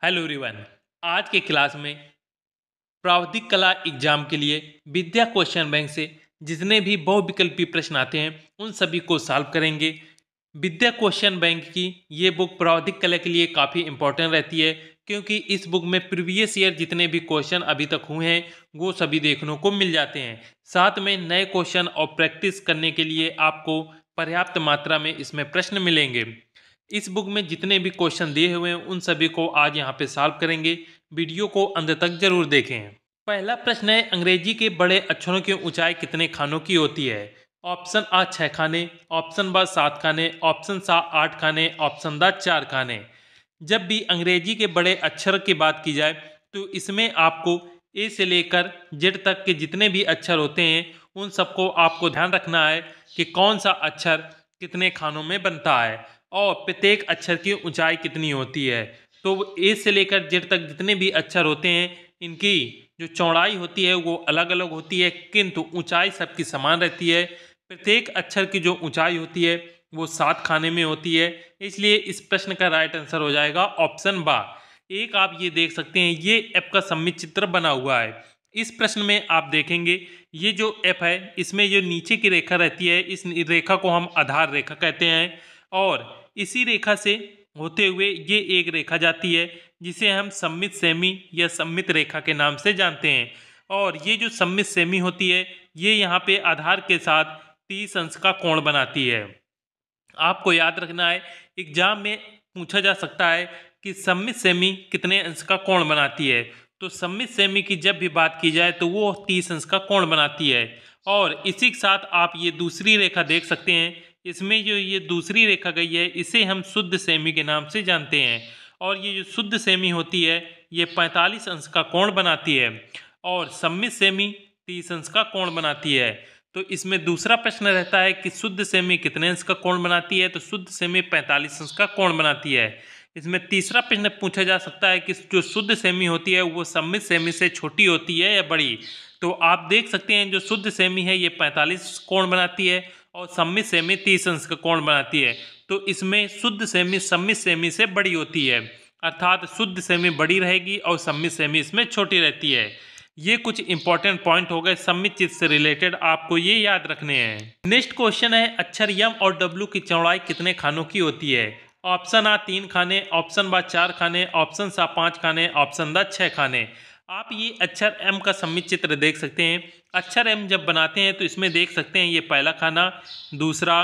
Hello everyone. आज के class में प्रावधिक कला एग्जाम के लिए विद्या क्वेश्चन बैंक से जितने भी बहुविकल्पी प्रश्न आते हैं उन सभी को सॉल्व करेंगे। विद्या क्वेश्चन बैंक की ये बुक प्रावधिक कला के लिए काफ़ी इंपॉर्टेंट रहती है, क्योंकि इस बुक में प्रीवियस ईयर जितने भी क्वेश्चन अभी तक हुए हैं वो सभी देखने को मिल जाते हैं। साथ में नए क्वेश्चन और प्रैक्टिस करने के लिए आपको पर्याप्त मात्रा में इसमें प्रश्न मिलेंगे। इस बुक में जितने भी क्वेश्चन दिए हुए हैं उन सभी को आज यहाँ पे सॉल्व करेंगे। वीडियो को अंत तक जरूर देखें। पहला प्रश्न है, अंग्रेजी के बड़े अक्षरों की ऊंचाई कितने खानों की होती है? ऑप्शन आ 6 खाने, ऑप्शन बा 7 खाने, ऑप्शन सा 8 खाने, ऑप्शन दा 4 खाने। जब भी अंग्रेजी के बड़े अक्षर की बात की जाए तो इसमें आपको ए से लेकर जेड तक के जितने भी अक्षर होते हैं उन सबको आपको ध्यान रखना है कि कौन सा अक्षर कितने खानों में बनता है और प्रत्येक अक्षर की ऊंचाई कितनी होती है। तो ए से लेकर जेड तक जितने भी अक्षर होते हैं इनकी जो चौड़ाई होती है वो अलग अलग होती है, किंतु ऊंचाई सबकी समान रहती है। प्रत्येक अक्षर की जो ऊंचाई होती है वो 7 खाने में होती है। इसलिए इस प्रश्न का राइट आंसर हो जाएगा ऑप्शन बा। एक आप ये देख सकते हैं, ये ऐप का सम्मित चित्र बना हुआ है। इस प्रश्न में आप देखेंगे ये जो ऐप है इसमें जो नीचे की रेखा रहती है इस रेखा को हम आधार रेखा कहते हैं, और इसी रेखा से होते हुए ये एक रेखा जाती है जिसे हम सममित सेमी या सममित रेखा के नाम से जानते हैं। और ये जो सममित सेमी होती है ये यहाँ पे आधार के साथ 30 अंश का कोण बनाती है। आपको याद रखना है, एग्जाम में पूछा जा सकता है कि सममित सेमी कितने अंश का कोण बनाती है। तो सममित सेमी की जब भी बात की जाए तो वो 30 अंश का कोण बनाती है। और इसी के साथ आप ये दूसरी रेखा देख सकते हैं, इसमें जो ये दूसरी रेखा गई है इसे हम शुद्ध सेमी के नाम से जानते हैं। और ये जो शुद्ध सेमी होती है ये 45 अंश का कोण बनाती है और सममित सेमी 30 अंश का कोण बनाती है। तो इसमें दूसरा प्रश्न रहता है कि शुद्ध सेमी कितने अंश का कोण बनाती है? तो शुद्ध सेमी 45 अंश का कोण बनाती है। इसमें तीसरा प्रश्न पूछा जा सकता है कि जो शुद्ध सेमी होती है वो सममित सेमी से छोटी होती है या बड़ी? तो आप देख सकते हैं जो शुद्ध सेमी है ये 45 कोण बनाती है और सममित सेमी 30 अंश का कोण बनाती है। तो इसमें शुद्ध सेमी सममित सेमी से बड़ी होती है, अर्थात शुद्ध सेमी बड़ी रहेगी और सममित सेमी इसमें छोटी रहती है। ये कुछ इंपॉर्टेंट पॉइंट हो गए सम्मित चित्र से रिलेटेड, आपको ये याद रखने हैं। नेक्स्ट क्वेश्चन है, अक्षर यम और डब्ल्यू की चौड़ाई कितने खानों की होती है? ऑप्शन आ 3 खाने, ऑप्शन बा 4 खाने, ऑप्शन सा 5 खाने, ऑप्शन दा 6 खाने। आप ये अक्षर एम का सम्मित चित्र देख सकते हैं। अक्षर एम जब बनाते हैं तो इसमें देख सकते हैं ये पहला खाना, दूसरा,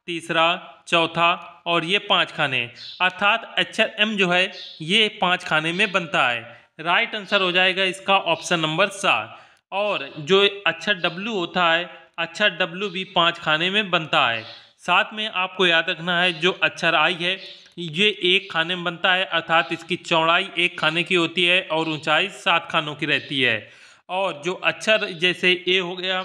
तीसरा, चौथा और ये 5 खाने, अर्थात अक्षर एम जो है ये 5 खाने में बनता है। राइट आंसर हो जाएगा इसका ऑप्शन नंबर 7। और जो अक्षर डब्ल्यू होता है, अक्षर डब्ल्यू भी 5 खाने में बनता है। साथ में आपको याद रखना है जो अक्षर आई है ये 1 खाने में बनता है, अर्थात इसकी चौड़ाई 1 खाने की होती है और ऊंचाई 7 खानों की रहती है। और जो अक्षर जैसे ए हो गया,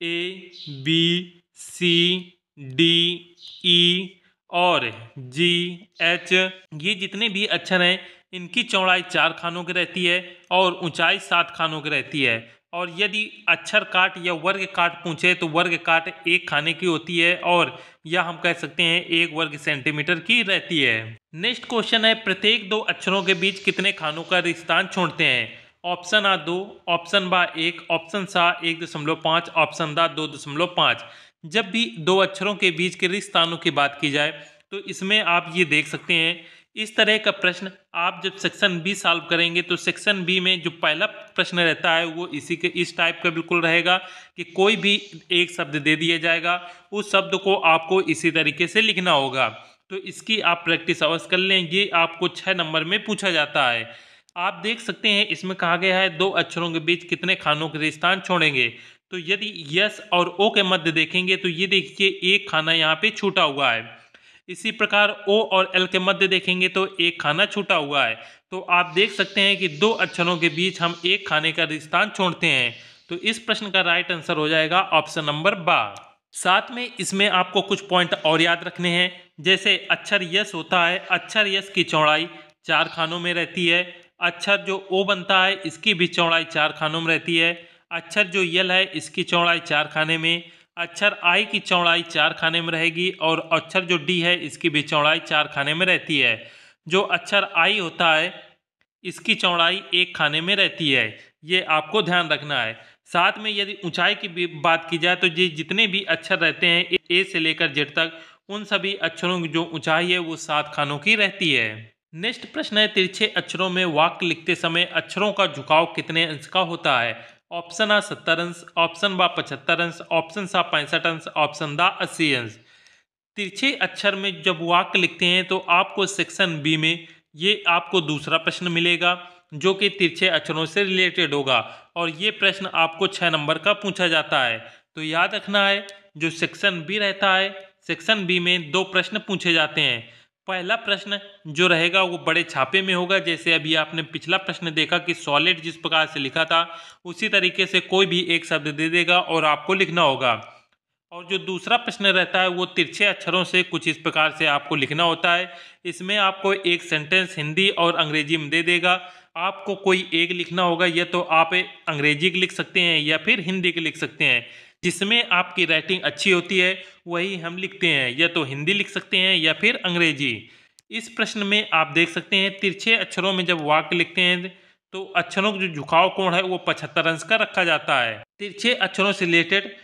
A B C D E और जी एच, ये जितने भी अक्षर हैं इनकी चौड़ाई 4 खानों की रहती है और ऊंचाई 7 खानों की रहती है। और यदि अक्षर काट या वर्ग काट पूछे तो वर्ग काट 1 खाने की होती है और या हम कह सकते हैं 1 वर्ग सेंटीमीटर की रहती है। नेक्स्ट क्वेश्चन है, प्रत्येक 2 अक्षरों के बीच कितने खानों का रिश्तांक छोड़ते हैं? ऑप्शन आ 2, ऑप्शन बा 1, ऑप्शन सा 1.5, ऑप्शन दा 2.5। जब भी 2 अक्षरों के बीच के रिक्त स्थानों की बात की जाए तो इसमें आप ये देख सकते हैं, इस तरह का प्रश्न आप जब सेक्शन बी सॉल्व करेंगे तो सेक्शन बी में जो पहला प्रश्न रहता है वो इसी के इस टाइप का बिल्कुल रहेगा कि कोई भी एक शब्द दे दिया जाएगा, उस शब्द को आपको इसी तरीके से लिखना होगा। तो इसकी आप प्रैक्टिस अवश्य कर लें, ये आपको 6 नंबर में पूछा जाता है। आप देख सकते हैं इसमें कहा गया है 2 अक्षरों के बीच कितने खानों के स्थान छोड़ेंगे। तो यदि यस और ओ के मध्य देखेंगे तो ये देखिए 1 खाना यहाँ पे छूटा हुआ है। इसी प्रकार ओ और एल के मध्य देखेंगे तो 1 खाना छूटा हुआ है। तो आप देख सकते हैं कि 2 अक्षरों के बीच हम 1 खाने का स्थान छोड़ते हैं। तो इस प्रश्न का राइट आंसर हो जाएगा ऑप्शन नंबर बा। साथ में इसमें आपको कुछ पॉइंट और याद रखने हैं, जैसे अक्षर यस होता है, अक्षर यस की चौड़ाई 4 खानों में रहती है। अक्षर जो ओ बनता है इसकी भी चौड़ाई 4 खानों में रहती है। अक्षर जो यल है इसकी चौड़ाई 4 खाने में, अक्षर आई की चौड़ाई 4 खाने में रहेगी और अक्षर जो डी है इसकी भी चौड़ाई 4 खाने में रहती है। जो अक्षर आई होता है इसकी चौड़ाई एक खाने में रहती है। ये आपको ध्यान रखना है। साथ में यदि ऊंचाई की भी बात की जाए तो ये जितने भी अक्षर रहते हैं ए से लेकर जेड तक, उन सभी अक्षरों की जो ऊंचाई है वो 7 खानों की रहती है। नेक्स्ट प्रश्न है, तिरछे अक्षरों में वाक्य लिखते समय अक्षरों का झुकाव कितने अंश का होता है? ऑप्शन आ 70 अंश, ऑप्शन बा 75 अंश, ऑप्शन सा 65 अंश, ऑप्शन दा 80 अंश। तिरछे अक्षर में जब वाक्य लिखते हैं तो आपको सेक्शन बी में ये आपको दूसरा प्रश्न मिलेगा जो कि तिरछे अक्षरों से रिलेटेड होगा, और ये प्रश्न आपको 6 नंबर का पूछा जाता है। तो याद रखना है, जो सेक्शन बी रहता है, सेक्शन बी में 2 प्रश्न पूछे जाते हैं। पहला प्रश्न जो रहेगा वो बड़े छापे में होगा, जैसे अभी आपने पिछला प्रश्न देखा कि सॉलिड जिस प्रकार से लिखा था उसी तरीके से कोई भी एक शब्द दे देगा और आपको लिखना होगा। और जो दूसरा प्रश्न रहता है वो तिरछे अक्षरों से कुछ इस प्रकार से आपको लिखना होता है। इसमें आपको एक सेंटेंस हिंदी और अंग्रेजी में दे देगा, आपको कोई एक लिखना होगा। या तो आप अंग्रेजी के लिख सकते हैं या फिर हिंदी के लिख सकते हैं। जिसमें आपकी राइटिंग अच्छी होती है वही हम लिखते हैं, या तो हिंदी लिख सकते हैं या फिर अंग्रेजी। इस प्रश्न में आप देख सकते हैं तिरछे अक्षरों में जब वाक्य लिखते हैं तो अक्षरों का जो झुकाव कोण है वो 75 अंश का रखा जाता है। तिरछे अक्षरों से रिलेटेड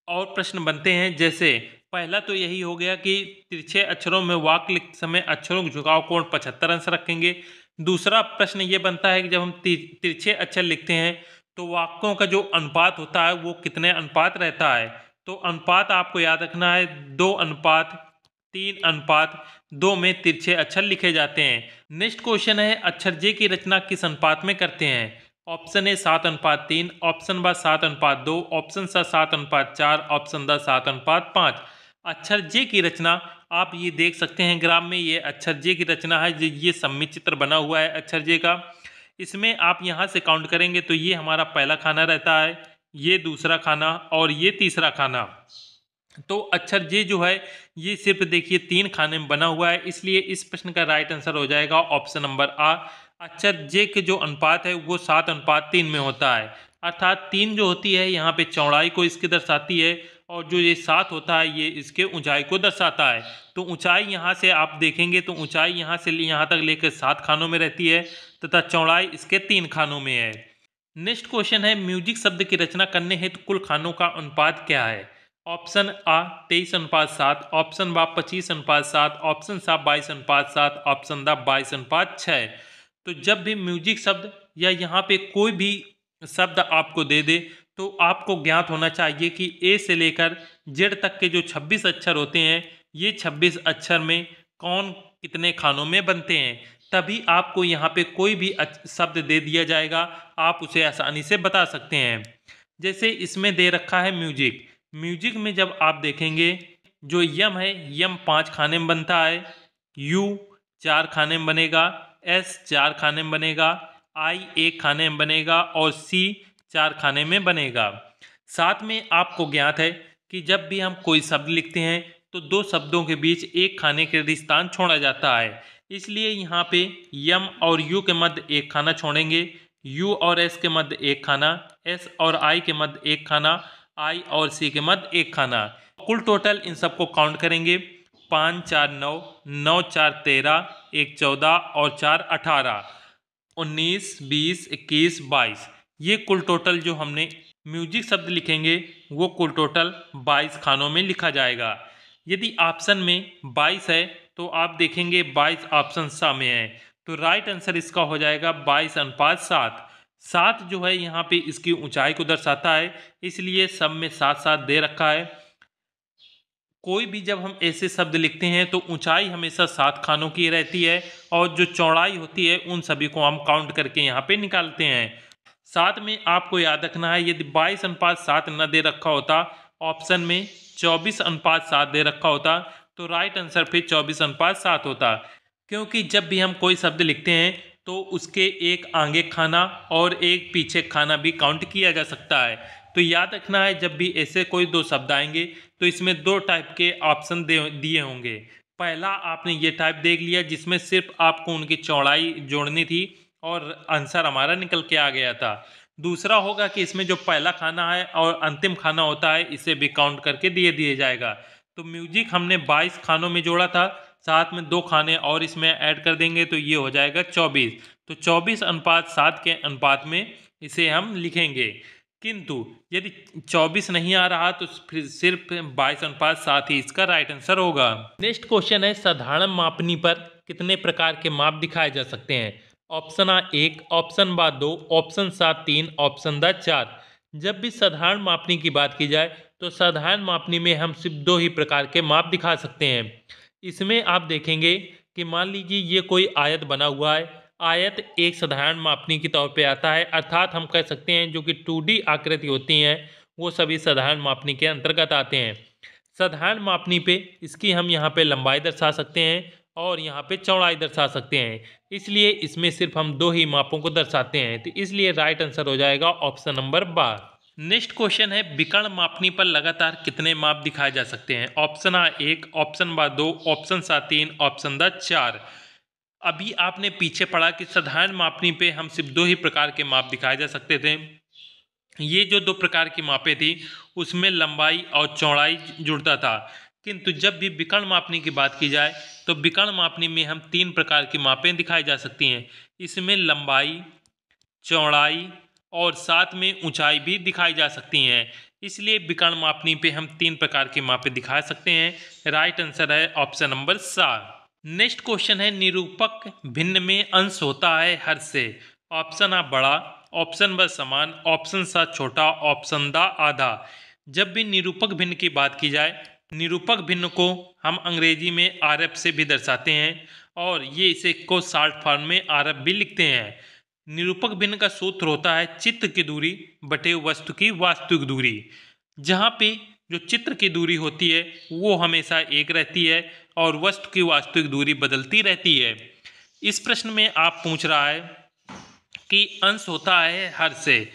और प्रश्न बनते हैं, जैसे पहला तो यही हो गया कि तिरछे अक्षरों में वाक्य लिखते समय अक्षरों का झुकाव कोण 75 अंश रखेंगे। दूसरा प्रश्न ये बनता है कि जब हम तिरछे अक्षर लिखते हैं तो वाक्यों का जो अनुपात होता है वो कितने अनुपात रहता है? तो अनुपात आपको याद रखना है, 2:3:2 में तिरछे अक्षर लिखे जाते हैं। नेक्स्ट क्वेश्चन है, अक्षर जे की रचना किस अनुपात में करते हैं? ऑप्शन ए 7:3, ऑप्शन बा 7:2, ऑप्शन सा 7:4, ऑप्शन द 7:5। अक्षर जे की रचना आप ये देख सकते हैं ग्राफ में, ये अक्षर जे की रचना है। ये सम्मित चित्र बना हुआ है अक्षर जे का। इसमें आप यहाँ से काउंट करेंगे तो ये हमारा पहला खाना रहता है, ये दूसरा खाना और ये तीसरा खाना। तो अक्षर जे जो है ये सिर्फ देखिए 3 खाने में बना हुआ है, इसलिए इस प्रश्न का राइट आंसर हो जाएगा ऑप्शन नंबर आ। अक्षर जे के जो अनुपात है वो 7:3 में होता है, अर्थात 3 जो होती है यहाँ पे चौड़ाई को इसके दर्शाती है, और जो ये 7 होता है ये इसके ऊंचाई को दर्शाता है। तो ऊंचाई यहाँ से आप देखेंगे तो ऊंचाई यहाँ से यहाँ तक लेकर 7 खानों में रहती है तथा चौड़ाई इसके 3 खानों में है। नेक्स्ट क्वेश्चन है, म्यूजिक शब्द की रचना करने हेतु कुल खानों का अनुपात क्या है? ऑप्शन आ 23:7, ऑप्शन बा 25:7, ऑप्शन सा 22:7, ऑप्शन दा 22:6। तो जब भी म्यूजिक शब्द या यहाँ पे कोई भी शब्द आपको दे दे तो आपको ज्ञात होना चाहिए कि ए से लेकर जेड तक के जो 26 अक्षर होते हैं ये 26 अक्षर में कौन कितने खानों में बनते हैं। तभी आपको यहाँ पे कोई भी शब्द दे दिया जाएगा, आप उसे आसानी से बता सकते हैं। जैसे इसमें दे रखा है म्यूजिक, म्यूजिक में जब आप देखेंगे जो यम है, यम 5 खाने में बनता है, यू 4 खाने में बनेगा, एस 4 खाने में बनेगा, आई 1 खाने में बनेगा और सी 4 खाने में बनेगा। साथ में आपको ज्ञात है कि जब भी हम कोई शब्द लिखते हैं तो 2 शब्दों के बीच एक खाने के लिए स्थान छोड़ा जाता है, इसलिए यहाँ पे यम और यू के मध्य एक खाना छोड़ेंगे, यू और एस के मध्य एक खाना, एस और आई के मध्य एक खाना, आई और सी के मध्य एक खाना। कुल टोटल इन सबको काउंट करेंगे, 5 4 9, 9 4 13, 1 14 और 4 18, 19 20 21 22। ये कुल टोटल जो हमने म्यूजिक शब्द लिखेंगे वो कुल टोटल 22 खानों में लिखा जाएगा। यदि ऑप्शन में 22 है तो आप देखेंगे 22 ऑप्शन सा में है, तो राइट आंसर इसका हो जाएगा 22:7। 7 जो है यहाँ पे इसकी ऊंचाई को दर्शाता है, इसलिए सब में 7-7 दे रखा है। कोई भी जब हम ऐसे शब्द लिखते हैं तो ऊंचाई हमेशा 7 खानों की रहती है, और जो चौड़ाई होती है उन सभी को हम काउंट करके यहाँ पे निकालते हैं। साथ में आपको याद रखना है, यदि 22:7 न दे रखा होता, ऑप्शन में 24:7 दे रखा होता, तो राइट आंसर फिर 24:7 होता। क्योंकि जब भी हम कोई शब्द लिखते हैं तो उसके एक आगे खाना और एक पीछे खाना भी काउंट किया जा सकता है। तो याद रखना है, जब भी ऐसे कोई 2 शब्द आएंगे तो इसमें 2 टाइप के ऑप्शन दिए होंगे। पहला आपने ये टाइप देख लिया जिसमें सिर्फ आपको उनकी चौड़ाई जोड़नी थी और आंसर हमारा निकल के आ गया था। दूसरा होगा कि इसमें जो पहला खाना है और अंतिम खाना होता है इसे भी काउंट करके दिए जाएगा। तो म्यूजिक हमने 22 खानों में जोड़ा था, साथ में 2 खाने और इसमें ऐड कर देंगे तो ये हो जाएगा 24। तो 24:7 के अनुपात में इसे हम लिखेंगे। किंतु यदि 24 नहीं आ रहा तो फिर सिर्फ 22:7 ही इसका राइट आंसर होगा। नेक्स्ट क्वेश्चन है, साधारण मापनी पर कितने प्रकार के माप दिखाए जा सकते हैं? ऑप्शन आ 1, ऑप्शन बा 2, ऑप्शन सा 3, ऑप्शन दा 4। जब भी साधारण मापनी की बात की जाए तो साधारण मापनी में हम सिर्फ 2 ही प्रकार के माप दिखा सकते हैं। इसमें आप देखेंगे कि मान लीजिए ये कोई आयत बना हुआ है। आयत एक साधारण मापनी के तौर पे आता है, अर्थात हम कह सकते हैं जो कि 2D आकृति होती हैं वो सभी साधारण मापनी के अंतर्गत आते हैं। साधारण मापनी पे इसकी हम यहाँ पे लंबाई दर्शा सकते हैं और यहाँ पे चौड़ाई दर्शा सकते हैं, इसलिए इसमें सिर्फ हम 2 ही मापों को दर्शाते हैं। तो इसलिए राइट आंसर हो जाएगा ऑप्शन नंबर 12। नेक्स्ट क्वेश्चन है, विकर्ण मापनी पर लगातार कितने माप दिखाए जा सकते हैं? ऑप्शन आ 1, ऑप्शन बा 2, ऑप्शन सा 3, ऑप्शन दा 4। अभी आपने पीछे पढ़ा कि साधारण मापनी पे हम सिर्फ 2 ही प्रकार के माप दिखाए जा सकते थे। ये जो 2 प्रकार की मापें थी उसमें लंबाई और चौड़ाई जुड़ता था। किंतु जब भी विकर्ण मापनी की बात की जाए तो विकर्ण मापनी में हम 3 प्रकार की मापें दिखाई जा सकती हैं। इसमें लंबाई, चौड़ाई और साथ में ऊंचाई भी दिखाई जा सकती हैं। इसलिए विकर्ण मापनी पे हम 3 प्रकार की मापें दिखा सकते हैं। राइट आंसर है ऑप्शन नंबर 7। नेक्स्ट क्वेश्चन है, निरूपक भिन्न में अंश होता है हर से? ऑप्शन आ बड़ा, ऑप्शन ब समान, ऑप्शन सा छोटा, ऑप्शन दा आधा। जब भी निरूपक भिन्न की बात की जाए, निरूपक भिन्न को हम अंग्रेजी में आरएफ से भी दर्शाते हैं और ये इसे को शॉर्ट फॉर्म में आरएफ भी लिखते हैं। निरूपक भिन्न का सूत्र होता है चित्र की दूरी बटे वस्तु की वास्तविक दूरी। जहाँ पे जो चित्र की दूरी होती है वो हमेशा 1 रहती है और वस्तु की वास्तविक दूरी बदलती रहती है। इस प्रश्न में आप पूछ रहा है कि अंश होता है हर से।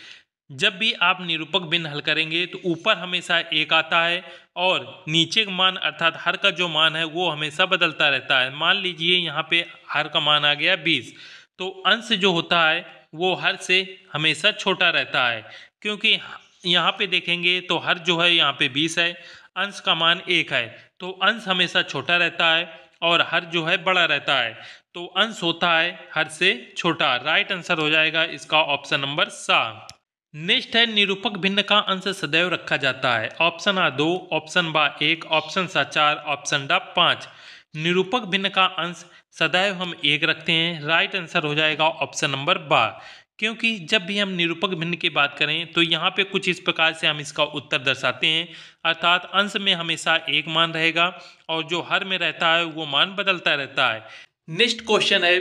जब भी आप निरूपक भिन्न हल करेंगे तो ऊपर हमेशा 1 आता है और नीचे का मान अर्थात हर का जो मान है वो हमेशा बदलता रहता है। मान लीजिए यहाँ पे हर का मान आ गया 20, तो अंश जो होता है वो हर से हमेशा छोटा रहता है, क्योंकि यहाँ पे देखेंगे तो हर जो है यहाँ पे 20 है, अंश का मान 1 है, तो अंश हमेशा छोटा रहता है और हर जो है बड़ा रहता है, तो अंश होता है हर से छोटा। राइट आंसर हो जाएगा इसका ऑप्शन नंबर 7। नेक्स्ट है, निरूपक भिन्न का अंश सदैव रखा जाता है? ऑप्शन आ 2, ऑप्शन बा 1, ऑप्शन सा 4, ऑप्शन डा 5। निरूपक भिन्न का अंश सदैव हम 1 रखते हैं। राइट आंसर हो जाएगा ऑप्शन नंबर 12, क्योंकि जब भी हम निरूपक भिन्न की बात करें तो यहाँ पे कुछ इस प्रकार से हम इसका उत्तर दर्शाते हैं, अर्थात अंश में हमेशा 1 मान रहेगा और जो हर में रहता है वो मान बदलता रहता है। नेक्स्ट क्वेश्चन है,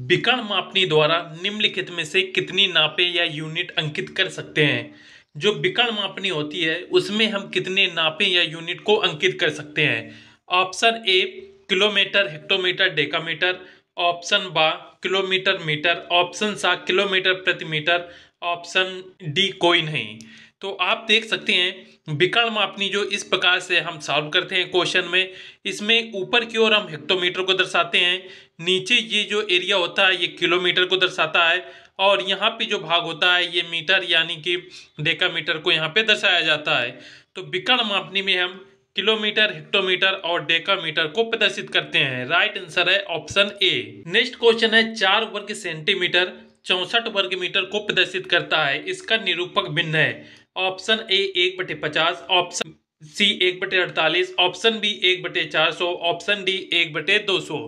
विकर्ण मापनी द्वारा निम्नलिखित में से कितनी नापें या यूनिट अंकित कर सकते हैं? जो विकर्ण मापनी होती है उसमें हम कितने नापें या यूनिट को अंकित कर सकते हैं? Option A kilometre, hectometre, decametre, option बा किलोमीटर, मीटर, ऑप्शन सा किलोमीटर प्रति मीटर, ऑप्शन डी कोई नहीं। तो आप देख सकते हैं विकर्ण मापनी जो इस प्रकार से हम सॉल्व करते हैं क्वेश्चन में, इसमें ऊपर की ओर हम हेक्टोमीटर को दर्शाते हैं, नीचे ये जो एरिया होता है ये किलोमीटर को दर्शाता है और यहाँ पे जो भाग होता है ये मीटर यानी कि डेकामीटर को यहाँ पे दर्शाया जाता है। तो विकर्ण मापनी में हम किलोमीटर, हेक्टोमीटर और डेकामीटर को प्रदर्शित करते हैं। राइट आंसर है ऑप्शन ए। नेक्स्ट क्वेश्चन है, 4 वर्ग सेंटीमीटर 64 वर्ग मीटर को प्रदर्शित करता है, इसका निरूपक भिन्न है? Option A 1/50, option C 1/48, option B 1/400, option D 1/200।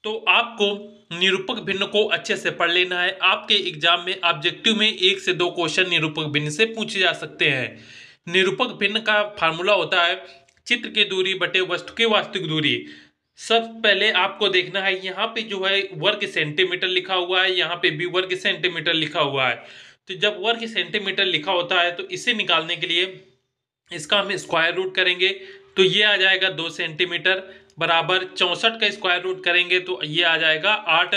तो आपको निरूपक भिन्न को अच्छे से पढ़ लेना है। आपके एग्जाम में ऑब्जेक्टिव में 1 से 2 क्वेश्चन निरूपक भिन्न से पूछे जा सकते हैं। निरूपक भिन्न का फार्मूला होता है चित्र की दूरी बटे वस्तु की वास्तविक दूरी। सबसे पहले आपको देखना है यहाँ पे जो है वर्ग सेंटीमीटर लिखा हुआ है, यहाँ पे भी वर्ग सेंटीमीटर लिखा हुआ है। तो जब वर्ग सेंटीमीटर लिखा होता है तो इसे निकालने के लिए इसका हम स्क्वायर रूट करेंगे तो ये आ जाएगा 2 सेंटीमीटर बराबर 64 का स्क्वायर रूट करेंगे तो ये आ जाएगा 8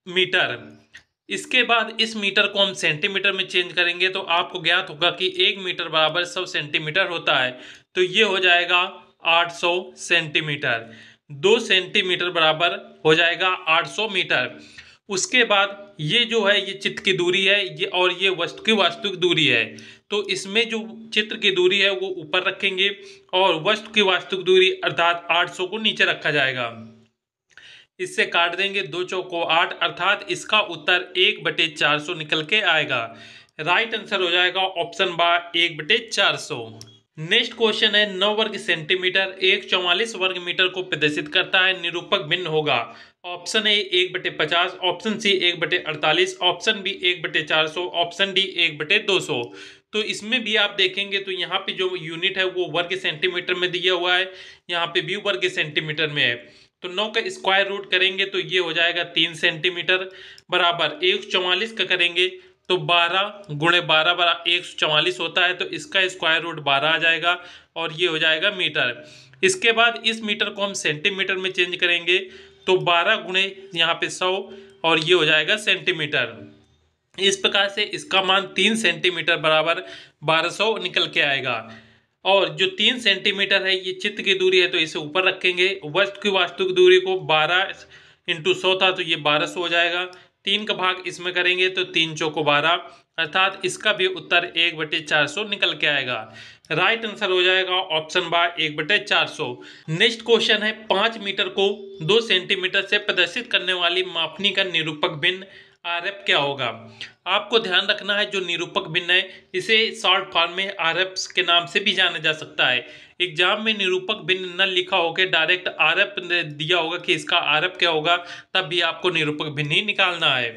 मीटर। इसके बाद इस मीटर को हम सेंटीमीटर में चेंज करेंगे तो आपको ज्ञात होगा कि 1 मीटर बराबर 100 सेंटीमीटर होता है, तो ये हो जाएगा 800 सेंटीमीटर। 2 सेंटीमीटर बराबर हो जाएगा 800 मीटर। उसके बाद ये जो है ये चित्र की दूरी है ये और ये वस्तु की वास्तविक दूरी है, तो इसमें जो चित्र की दूरी है वो ऊपर रखेंगे और वस्तु की वास्तविक दूरी अर्थात 800 को नीचे रखा जाएगा। इससे काट देंगे, 2 चौको 8, अर्थात इसका उत्तर 1/400 निकल के आएगा। राइट आंसर हो जाएगा ऑप्शन बा 1/400। नेक्स्ट क्वेश्चन है 9 वर्ग सेंटीमीटर 144 वर्ग मीटर को प्रदर्शित करता है, निरूपक भिन्न होगा। Option A 1/50, option C 1/48, option B 1/400, option D 1/200। तो इसमें भी आप देखेंगे तो यहाँ पे जो यूनिट है वो वर्ग सेंटीमीटर में दिया हुआ है, यहाँ पे भी वर्ग सेंटीमीटर में है। तो 9 का स्क्वायर रूट करेंगे तो ये हो जाएगा 3 सेंटीमीटर बराबर 144 का करेंगे तो 12 गुणे 12 बराबर 144 होता है, तो इसका स्क्वायर रूट 12 आ जाएगा और ये हो जाएगा मीटर। इसके बाद इस मीटर को हम सेंटीमीटर में चेंज करेंगे तो 12 गुणे यहाँ पे 100 और ये हो जाएगा सेंटीमीटर। इस प्रकार से इसका मान 3 सेंटीमीटर बराबर 1200 निकल के आएगा। और जो 3 सेंटीमीटर है ये चित्त की दूरी है तो इसे ऊपर रखेंगे। वस्तु की वास्तविक दूरी को 12 × 100 था तो ये 1200 हो जाएगा। 3 का भाग इसमें करेंगे तो 3 चौको 12, अर्थात इसका भी उत्तर 1/400 निकल के आएगा। राइट आंसर हो जाएगा ऑप्शन बा 1/400। नेक्स्ट क्वेश्चन है 5 मीटर को 2 सेंटीमीटर से प्रदर्शित करने वाली मापनी का निरूपक भिन्न आरएफ क्या होगा। आपको ध्यान रखना है जो निरूपक भिन्न है इसे शॉर्ट फॉर्म में आरएफ के नाम से भी जाना जा सकता है। एग्जाम में निरूपक भिन्न न लिखा होकर डायरेक्ट आरएफ दिया होगा कि इसका आरएफ क्या होगा, तब भी आपको निरूपक भिन्न ही निकालना है।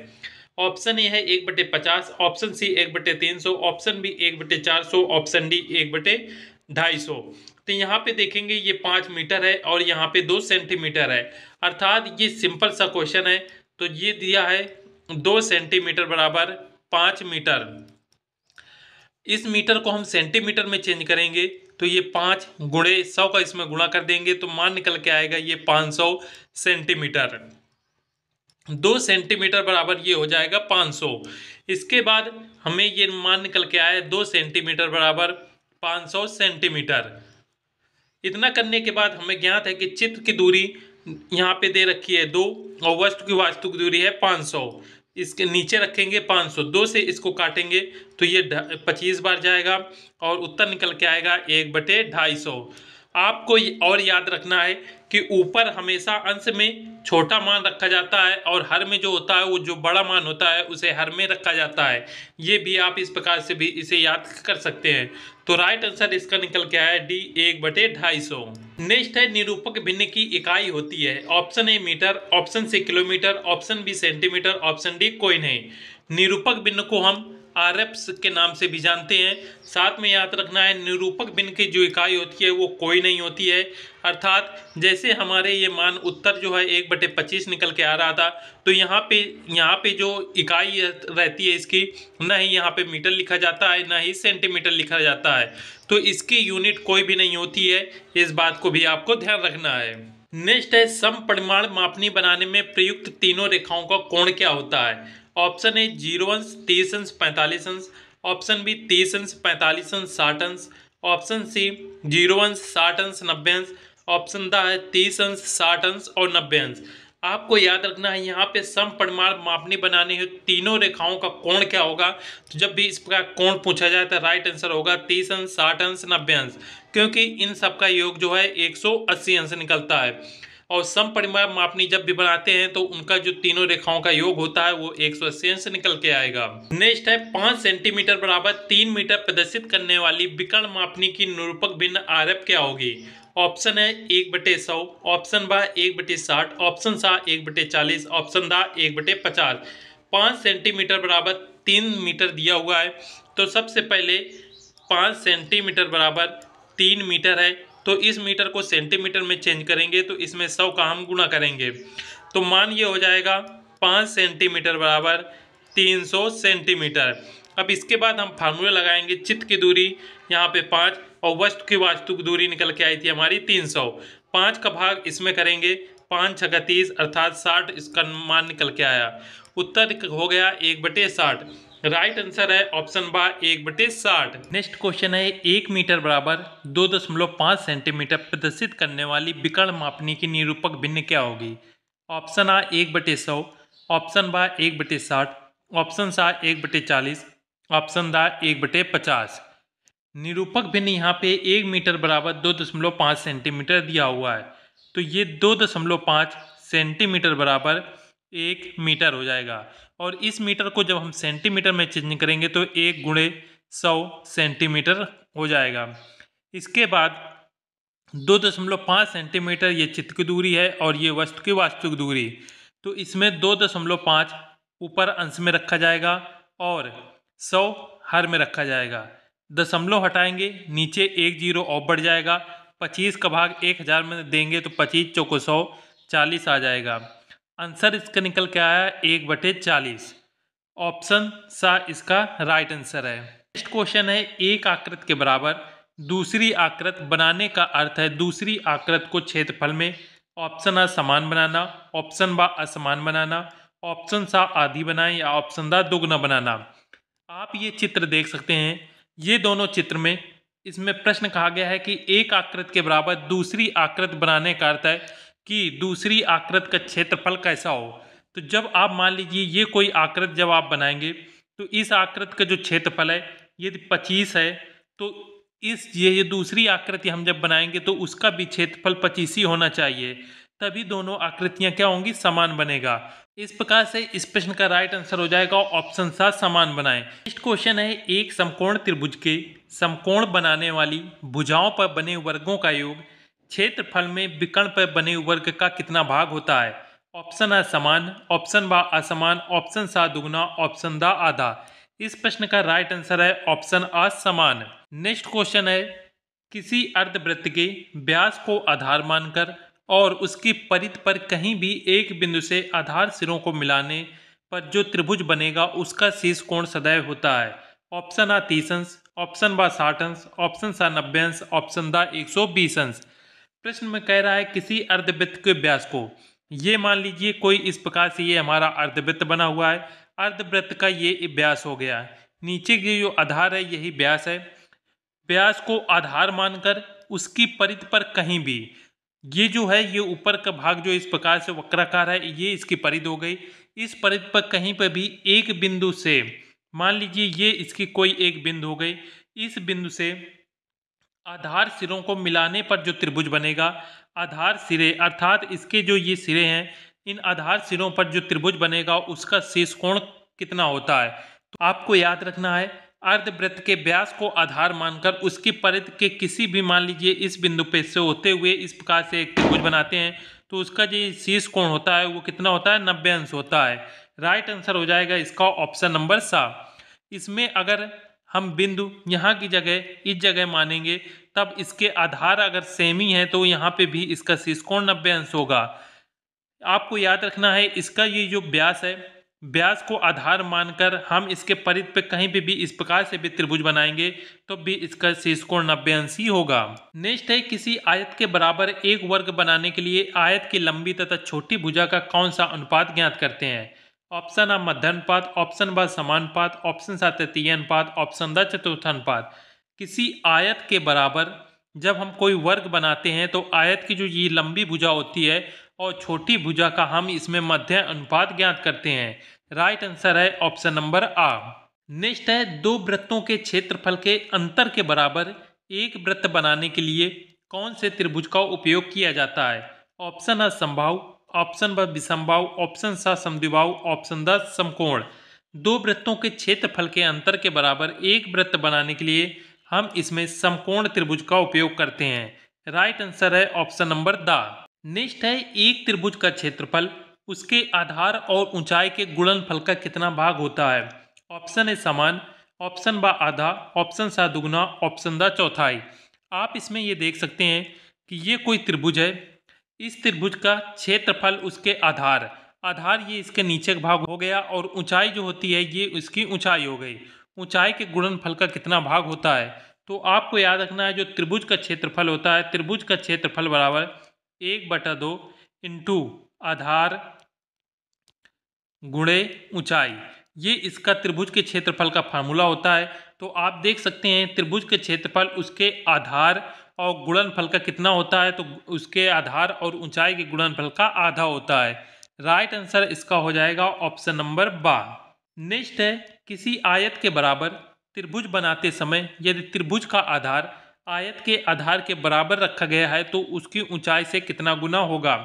ऑप्शन ए है 1/50, option C 1/300, option B 1/400, option D 1/250। तो यहाँ पे देखेंगे ये 5 मीटर है और यहाँ पे 2 सेंटीमीटर है, अर्थात ये सिंपल सा क्वेश्चन है। तो ये दिया है 2 सेंटीमीटर बराबर 5 मीटर। इस मीटर को हम सेंटीमीटर में चेंज करेंगे तो ये 5 गुणे 100 का इसमें गुणा कर देंगे तो मान निकल के आएगा ये 500 सेंटीमीटर। 2 सेंटीमीटर बराबर ये हो जाएगा 500। इसके बाद हमें ये मान निकल के आया 2 सेंटीमीटर बराबर 500 सेंटीमीटर। इतना करने के बाद हमें ज्ञात है कि चित्र की दूरी यहाँ पे दे रखी है 2 और वस्तु की वास्तविक दूरी है 500। इसके नीचे रखेंगे 500, 2 से इसको काटेंगे तो ये 25 बार जाएगा और उत्तर निकल के आएगा 1/250। आपको और याद रखना है कि ऊपर हमेशा अंश में छोटा मान रखा जाता है और हर में जो होता है वो जो बड़ा मान होता है उसे हर में रखा जाता है। ये भी आप इस प्रकार से भी इसे याद कर सकते हैं। तो राइट आंसर इसका निकल के आया डी 1/250। नेक्स्ट है निरूपक भिन्न की इकाई होती है। Option A metre, option C kilometre, option B centimetre, option D कोई नहीं। निरूपक भिन्न को हम आरएफ के नाम से भी जानते हैं। साथ में याद रखना है निरूपक भिन्न की जो इकाई होती है वो कोई नहीं होती है, अर्थात जैसे हमारे ये मान उत्तर जो है 1/25 निकल के आ रहा था तो यहाँ पे जो इकाई रहती है इसकी न ही यहाँ पे मीटर लिखा जाता है न ही सेंटीमीटर लिखा जाता है, तो इसकी यूनिट कोई भी नहीं होती है। इस बात को भी आपको ध्यान रखना है। नेक्स्ट है समपरिमाण मापनी बनाने में प्रयुक्त तीनों रेखाओं का कोण क्या होता है। ऑप्शन ए 0 अंश, 30 अंश, 45 अंश, ऑप्शन बी 30 अंश, 45 अंश, 60 अंश, ऑप्शन सी 0 अंश, 60 अंश, 90 अंश, ऑप्शन द है 30 अंश, 60 अंश और 90 अंश। आपको याद रखना है यहाँ पे समपरिमाण मापनी बनानी है तीनों रेखाओं का कोण क्या होगा। तो जब भी इस प्रकार कोण पूछा जाए तो राइट आंसर होगा 30 अंश, 60 अंश, 90 अंश, क्योंकि इन सब का योग जो है 180 अंश निकलता है। और समपरिमाण मापनी जब भी बनाते हैं तो उनका जो तीनों रेखाओं का योग होता है वो 180 अंश निकल के आएगा। नेक्स्ट है 5 सेंटीमीटर बराबर 3 मीटर प्रदर्शित करने वाली विकर्ण मापनी की निरूपक भिन्न आरएफ क्या होगी। ऑप्शन है 1/100, ऑप्शन बा 1/60, ऑप्शन सा 1/40, ऑप्शन दा 1/50। 5 सेंटीमीटर बराबर 3 मीटर दिया हुआ है तो सबसे पहले 5 सेंटीमीटर बराबर 3 मीटर है तो इस मीटर को सेंटीमीटर में चेंज करेंगे तो इसमें 100 का हम गुणा करेंगे तो मान ये हो जाएगा 5 सेंटीमीटर बराबर 300 सेंटीमीटर। अब इसके बाद हम फार्मूला लगाएंगे, चित्त की दूरी यहाँ पे 5 और वस्तु की वास्तविक दूरी निकल के आई थी हमारी 300। 5 का भाग इसमें करेंगे, 5 × 30 अर्थात 60 इसका मान निकल के आया। उत्तर हो गया 1/60। राइट आंसर है ऑप्शन बा 1/60। नेक्स्ट क्वेश्चन है 1 मीटर बराबर 2.5 सेंटीमीटर प्रदर्शित करने वाली विकर्ण मापनी की निरूपक भिन्न क्या होगी। ऑप्शन आ 1/100, ऑप्शन बा 1/60, ऑप्शन सा 1/40, ऑप्शन दा 1/50। निरूपक भिन्न यहाँ पे 1 मीटर बराबर 2.5 सेंटीमीटर दिया हुआ है तो ये 2.5 सेंटीमीटर बराबर 1 मीटर हो जाएगा। और इस मीटर को जब हम सेंटीमीटर में चेंज करेंगे तो 1 गुणे 100 सेंटीमीटर हो जाएगा। इसके बाद 2.5 सेंटीमीटर ये चित्र की दूरी है और ये वस्तु की वास्तविक दूरी। तो इसमें 2.5 ऊपर अंश में रखा जाएगा और 100 हर में रखा जाएगा। दशमलव हटाएंगे, नीचे 1 जीरो और बढ़ जाएगा। 25 का भाग 1000 में देंगे तो 25 चौको 100, 40 आ जाएगा। आंसर इसका निकल के आया 1/40। ऑप्शन सा इसका राइट आंसर है। नेक्स्ट क्वेश्चन है, एक आकृति के बराबर दूसरी आकृति बनाने का अर्थ है दूसरी आकृति को क्षेत्रफल में ऑप्शन आ समान बनाना, ऑप्शन बा असमान बनाना, ऑप्शन सा आधी बनाएं या ऑप्शन दा दुगना बनाना। आप ये चित्र देख सकते हैं, ये दोनों चित्र में इसमें प्रश्न कहा गया है कि एक आकृति के बराबर दूसरी आकृति बनाने का अर्थ है कि दूसरी आकृति का क्षेत्रफल कैसा हो। तो जब आप मान लीजिए ये कोई आकृति जब आप बनाएंगे तो इस आकृति का जो क्षेत्रफल है यदि 25 है तो ये दूसरी आकृति हम जब बनाएंगे तो उसका भी क्षेत्रफल 25 ही होना चाहिए, तभी दोनों आकृतियां क्या होंगी, समान बनेगा। इस प्रकार से इस प्रश्न का राइट आंसर हो जाएगा ऑप्शन सा समान बनाएं। नेक्स्ट क्वेश्चन है, एक समकोण त्रिभुज के समकोण बनाने वाली भुजाओं पर बने वर्गों का योग क्षेत्रफल में विकर्ण पर बने वर्ग का कितना भाग होता है। ऑप्शन आ समान, ऑप्शन बा असमान, ऑप्शन सा दुगना, ऑप्शन दा आधा। इस प्रश्न का राइट आंसर है ऑप्शन आ समान। नेक्स्ट क्वेश्चन है, किसी अर्धवृत्त के व्यास को आधार मानकर और उसकी परिधि पर कहीं भी एक बिंदु से आधार सिरों को मिलाने पर जो त्रिभुज बनेगा उसका शीर्ष कोण सदैव होता है। ऑप्शन आ 30 अंश, ऑप्शन बा 60 अंश, ऑप्शन सा 90 अंश, ऑप्शन दा 120 अंश। प्रश्न में कह रहा है किसी अर्धवृत्त के व्यास को, ये मान लीजिए कोई इस प्रकार से ये हमारा अर्धवृत्त बना हुआ है, अर्धवृत्त का ये व्यास हो गया, नीचे की जो आधार है यही व्यास है। व्यास को आधार मानकर उसकी परिधि पर कहीं भी, ये जो है ये ऊपर का भाग जो इस प्रकार से वक्राकार है ये इसकी परिधि हो गई। इस परिधि पर कहीं पर भी एक बिंदु से, मान लीजिए ये इसकी कोई एक बिंदु हो गई, इस बिंदु से आधार सिरों को मिलाने पर जो त्रिभुज बनेगा, आधार सिरे अर्थात इसके जो ये सिरे हैं, इन आधार सिरों पर जो त्रिभुज बनेगा उसका शीर्ष कोण कितना होता है। तो आपको याद रखना है, अर्धवृत्त के व्यास को आधार मानकर उसकी परिधि के किसी भी, मान लीजिए इस बिंदु पे से होते हुए इस प्रकार से एक त्रिभुज बनाते हैं तो उसका जो शीर्ष कोण होता है वो कितना होता है, 90 अंश होता है। राइट आंसर हो जाएगा इसका ऑप्शन नंबर सा। इसमें अगर हम बिंदु यहाँ की जगह इस जगह मानेंगे तब इसके आधार अगर सेम ही है तो यहाँ पे भी इसका शीर्ष कोण 90 अंश होगा। आपको याद रखना है इसका ये जो व्यास है, व्यास को आधार मानकर हम इसके परिधि पे कहीं पे भी इस प्रकार से भी त्रिभुज बनाएंगे तो भी इसका शीर्ष कोण 90 अंश ही होगा। नेक्स्ट है, किसी आयत के बराबर एक वर्ग बनाने के लिए आयत की लंबी तथा छोटी भुजा का कौन सा अनुपात ज्ञात करते हैं। ऑप्शन आ मध्य अनुपात, ऑप्शन बा समानुपात, ऑप्शन सा तृतीय अनुपात, ऑप्शन द चतुर्थ अनुपात। किसी आयत के बराबर जब हम कोई वर्ग बनाते हैं तो आयत की जो ये लंबी भुजा होती है और छोटी भुजा का हम इसमें मध्य अनुपात ज्ञात करते हैं। राइट आंसर है ऑप्शन नंबर आ। नेक्स्ट है, दो वृत्तों के क्षेत्रफल के अंतर के बराबर एक वृत्त बनाने के लिए कौन से त्रिभुज का उपयोग किया जाता है। ऑप्शन आ समबाहु, ऑप्शन ब विषमबाहु, ऑप्शन सा समद्विबाहु, ऑप्शन द समकोण। दो वृत्तों के क्षेत्रफल के अंतर के बराबर एक वृत्त बनाने के लिए हम इसमें समकोण त्रिभुज का उपयोग करते हैं। राइट आंसर है ऑप्शन नंबर द। नेक्स्ट है, एक त्रिभुज का क्षेत्रफल उसके आधार और ऊंचाई के गुणनफल का कितना भाग होता है। ऑप्शन ए समान, ऑप्शन बा आधा, ऑप्शन सा दुगना, ऑप्शन द चौथाई। आप इसमें ये देख सकते हैं कि ये कोई त्रिभुज है, इस त्रिभुज का क्षेत्रफल उसके आधार, आधार ये इसके नीचे का भाग हो गया और ऊंचाई जो होती है ये इसकी ऊंचाई हो गई। ऊंचाई के गुणनफल का कितना भाग होता है, तो आपको याद रखना है जो त्रिभुज का क्षेत्रफल होता है, त्रिभुज का क्षेत्रफल बराबर 1/2 इंटू आधार गुणे ऊंचाई, ये इसका त्रिभुज के क्षेत्रफल का फार्मूला होता है। तो आप देख सकते हैं त्रिभुज के क्षेत्रफल उसके आधार और गुणनफल का कितना होता है, तो उसके आधार और ऊंचाई के गुणनफल का आधा होता है। राइट आंसर इसका हो जाएगा ऑप्शन नंबर बा। नेक्स्ट है, किसी आयत के बराबर त्रिभुज बनाते समय यदि त्रिभुज का आधार आयत के आधार के बराबर रखा गया है तो उसकी ऊंचाई से कितना गुना होगा।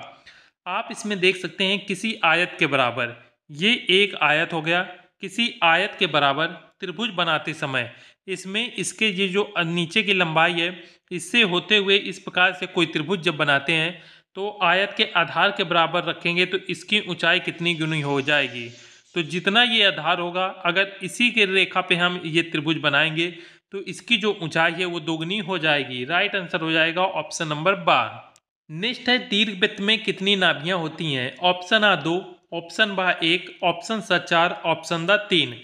आप इसमें देख सकते हैं किसी आयत के बराबर, ये एक आयत हो गया। किसी आयत के बराबर त्रिभुज बनाते समय इसमें इसके ये जो नीचे की लंबाई है, इससे होते हुए इस प्रकार से कोई त्रिभुज जब बनाते हैं तो आयत के आधार के बराबर रखेंगे तो इसकी ऊंचाई कितनी गुनी हो जाएगी। तो जितना ये आधार होगा, अगर इसी के रेखा पे हम ये त्रिभुज बनाएंगे तो इसकी जो ऊंचाई है वो दोगुनी हो जाएगी। राइट आंसर हो जाएगा ऑप्शन नंबर 12। नेक्स्ट है दीर्घवृत्त में कितनी नाभियां होती हैं। ऑप्शन आ 2, ऑप्शन बा 1, ऑप्शन सा 4, ऑप्शन दा 3।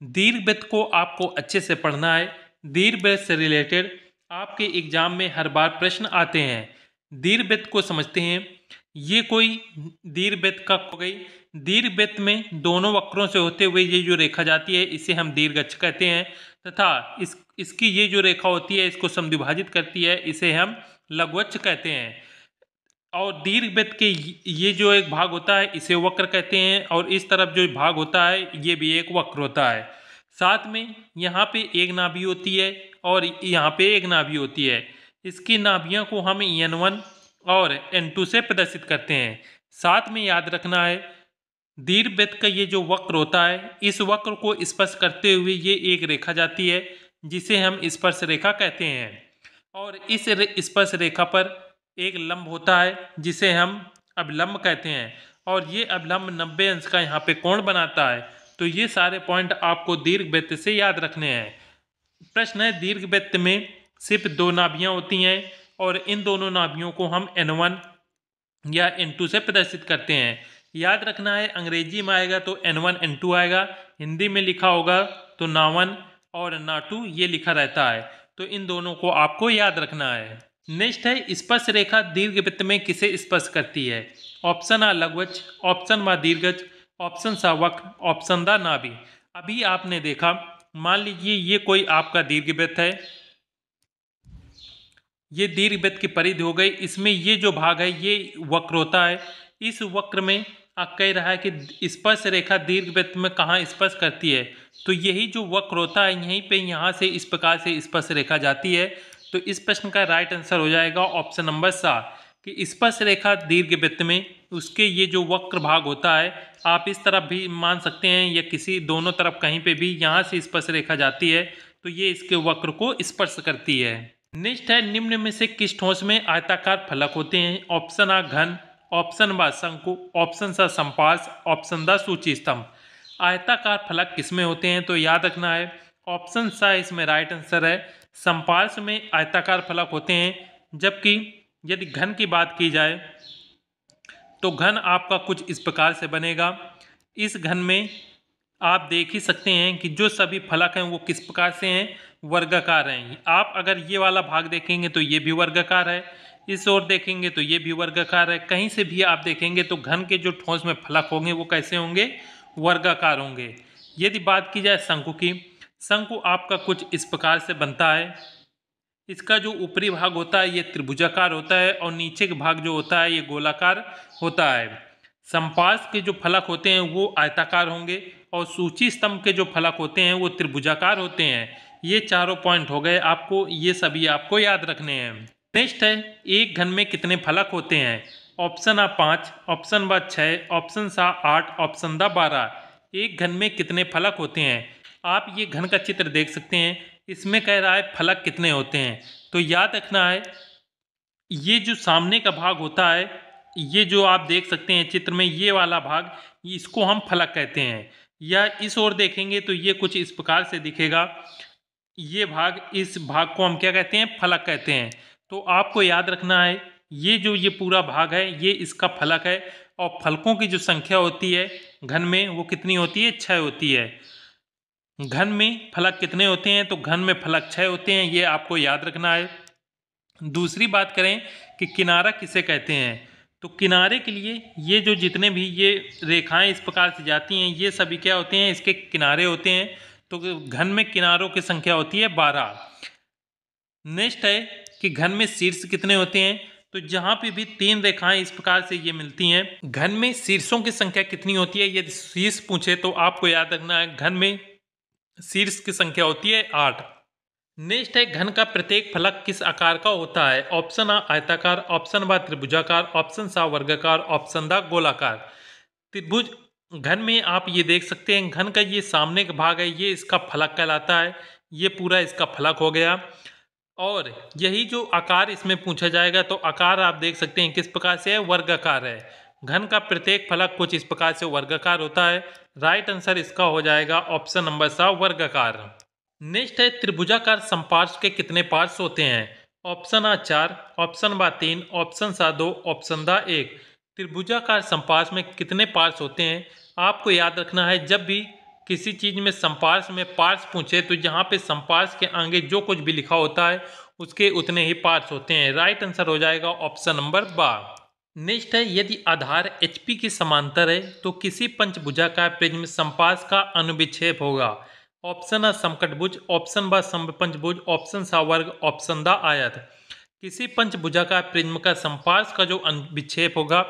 दीर्घवृत्त को आपको अच्छे से पढ़ना है। दीर्घवृत्त से रिलेटेड आपके एग्जाम में हर बार प्रश्न आते हैं। दीर्घवृत्त को समझते हैं। ये कोई दीर्घवृत्त का हो गई। दीर्घवृत्त में दोनों वक्रों से होते हुए ये जो रेखा जाती है इसे हम दीर्घअक्ष कहते हैं, तथा इसकी ये जो रेखा होती है इसको समद्विभाजित करती है, इसे हम लघुअक्ष कहते हैं। और दीर्घवृत्त के ये जो एक भाग होता है इसे वक्र कहते हैं, और इस तरफ जो भाग होता है ये भी एक वक्र होता है। साथ में यहाँ पे एक नाभि होती है और यहाँ पे एक नाभि होती है। इसकी नाभियों को हम N1 और N2 से प्रदर्शित करते हैं। साथ में याद रखना है दीर्घवृत्त का ये जो वक्र होता है, इस वक्र को स्पर्श करते हुए ये एक रेखा जाती है जिसे हम स्पर्श रेखा कहते हैं। और इस स्पर्श रेखा पर एक लंब होता है जिसे हम अभिलंब कहते हैं, और ये अभिलंब 90 अंश का यहाँ पे कोण बनाता है। तो ये सारे पॉइंट आपको दीर्घवृत्त से याद रखने हैं। प्रश्न है दीर्घवृत्त में सिर्फ 2 नाभियाँ होती हैं और इन दोनों नाभियों को हम N1 या N2 से प्रदर्शित करते हैं। याद रखना है अंग्रेजी में आएगा तो N1 N2 आएगा, हिंदी में लिखा होगा तो ना1 और ना2 ये लिखा रहता है। तो इन दोनों को आपको याद रखना है। नेक्स्ट है स्पर्श रेखा दीर्घवृत्त में किसे स्पर्श करती है। ऑप्शन आ लघुअक्ष, ऑप्शन बा दीर्घअक्ष, ऑप्शन सा वक्र, ऑप्शन दा नाभि। अभी आपने देखा, मान लीजिए ये कोई आपका दीर्घवृत्त है, ये दीर्घवृत्त की परिधि हो गई। इसमें ये जो भाग है ये वक्र होता है। इस वक्र में आप कह रहा है कि स्पर्श रेखा दीर्घवृत्त में कहाँ स्पर्श करती है, तो यही जो वक्र होता है यहीं पे यहाँ से इस प्रकार से स्पर्श रेखा जाती है। तो इस प्रश्न का राइट आंसर हो जाएगा ऑप्शन नंबर 7 कि स्पर्श रेखा दीर्घवृत्त में उसके ये जो वक्र भाग होता है, आप इस तरफ भी मान सकते हैं या किसी दोनों तरफ कहीं पे भी यहाँ से स्पर्श रेखा जाती है तो ये इसके वक्र को स्पर्श करती है। नेक्स्ट है निम्न में से किस ठोस में आयताकार फलक होते हैं। ऑप्शन आ घन, ऑप्शन बा शंकु, ऑप्शन सा संपार्श, ऑप्शन दा सूची स्तंभ। आयताकार फलक किसमें होते हैं, तो याद रखना है ऑप्शन सा इसमें राइट आंसर है। संपार्श में आयताकार फलक होते हैं, जबकि यदि घन की बात की जाए तो घन आपका कुछ इस प्रकार से बनेगा। इस घन में आप देख ही सकते हैं कि जो सभी फलक हैं वो किस प्रकार से हैं, वर्गाकार हैं। आप अगर ये वाला भाग देखेंगे तो ये भी वर्गाकार है, इस ओर देखेंगे तो ये भी वर्गाकार है। कहीं से भी आप देखेंगे तो घन के जो ठोस में फलक होंगे वो कैसे होंगे, वर्गाकार होंगे। यदि बात की जाए शंकु की, शंकु आपका कुछ इस प्रकार से बनता है। इसका जो ऊपरी भाग होता है ये त्रिभुजाकार होता है और नीचे का भाग जो होता है ये गोलाकार होता है। संपार्श के जो फलक होते हैं वो आयताकार होंगे और सूची स्तंभ के जो फलक होते हैं वो त्रिभुजाकार होते हैं। ये चारों पॉइंट हो गए आपको, ये सभी आपको याद रखने हैं। नेक्स्ट है एक घन में कितने फलक होते हैं। ऑप्शन आ 5, ऑप्शन बा 6, ऑप्शन सा 8, ऑप्शन दा 12। एक घन में कितने फलक होते हैं। आप ये घन का चित्र देख सकते हैं, इसमें कह रहा है फलक कितने होते हैं। तो याद रखना है ये जो सामने का भाग होता है, ये जो आप देख सकते हैं चित्र में, ये वाला भाग इसको हम फलक कहते हैं। या इस ओर देखेंगे तो ये कुछ इस प्रकार से दिखेगा, ये भाग, इस भाग को हम क्या कहते हैं, फलक कहते हैं। तो आपको याद रखना है ये जो ये पूरा भाग है ये इसका फलक है, और फलकों की जो संख्या होती है घन में वो कितनी होती है, 6 होती है। घन में फलक कितने होते हैं, तो घन में फलक 6 होते हैं, ये आपको याद रखना है। दूसरी बात करें कि किनारा किसे कहते हैं, तो किनारे के लिए ये जो जितने भी ये रेखाएं इस प्रकार से जाती हैं ये सभी क्या होते हैं, इसके किनारे होते हैं। तो घन में किनारों की संख्या होती है 12। नेक्स्ट है कि घन में शीर्ष कितने होते हैं, तो जहाँ पे भी 3 रेखाएं इस प्रकार से ये मिलती हैं, घन में शीर्षों की संख्या कितनी होती है। यदि शीर्ष पूछे तो आपको याद रखना है घन में शीर्ष की संख्या होती है 8। नेक्स्ट है घन का प्रत्येक फलक किस आकार का होता है? ऑप्शन आ आयताकार, ऑप्शन बा त्रिभुजाकार, ऑप्शन सा वर्गाकार, ऑप्शन दा गोलाकार। त्रिभुज घन में आप ये देख सकते हैं, घन का ये सामने का भाग है, ये इसका फलक कहलाता है, ये पूरा इसका फलक हो गया। और यही जो आकार इसमें पूछा जाएगा, तो आकार आप देख सकते हैं किस प्रकार से है, वर्गाकार है। घन का प्रत्येक फलक कुछ इस प्रकार से वर्गाकार होता है। राइट आंसर इसका हो जाएगा ऑप्शन नंबर सा वर्गाकार। नेक्स्ट है त्रिभुजाकार समपार्श्व के कितने पार्श्व होते हैं? ऑप्शन आ 4, ऑप्शन बा 3, ऑप्शन सा 2, ऑप्शन दा 1। त्रिभुजाकार समपार्श्व में कितने पार्श्व होते हैं? आपको याद रखना है, जब भी किसी चीज में समपार्श्व में पार्श्व पूछे तो यहाँ पे समपार्श्व के आगे जो कुछ भी लिखा होता है उसके उतने ही पार्श्व होते हैं। राइट आंसर हो जाएगा ऑप्शन नंबर बा। नेक्स्ट है यदि आधार HP की समांतर है तो किसी पंचभुजाकार प्रिज्म समपार्श्व का अनुविक्षेप होगा? ऑप्शन आ समकटभुज, ऑप्शन बा समपंचभुज, ऑप्शन सा वर्ग, ऑप्शन दा आयत। किसी पंचभुजाकार प्रिज्म का समपार्श्व का जो विक्षेप होगा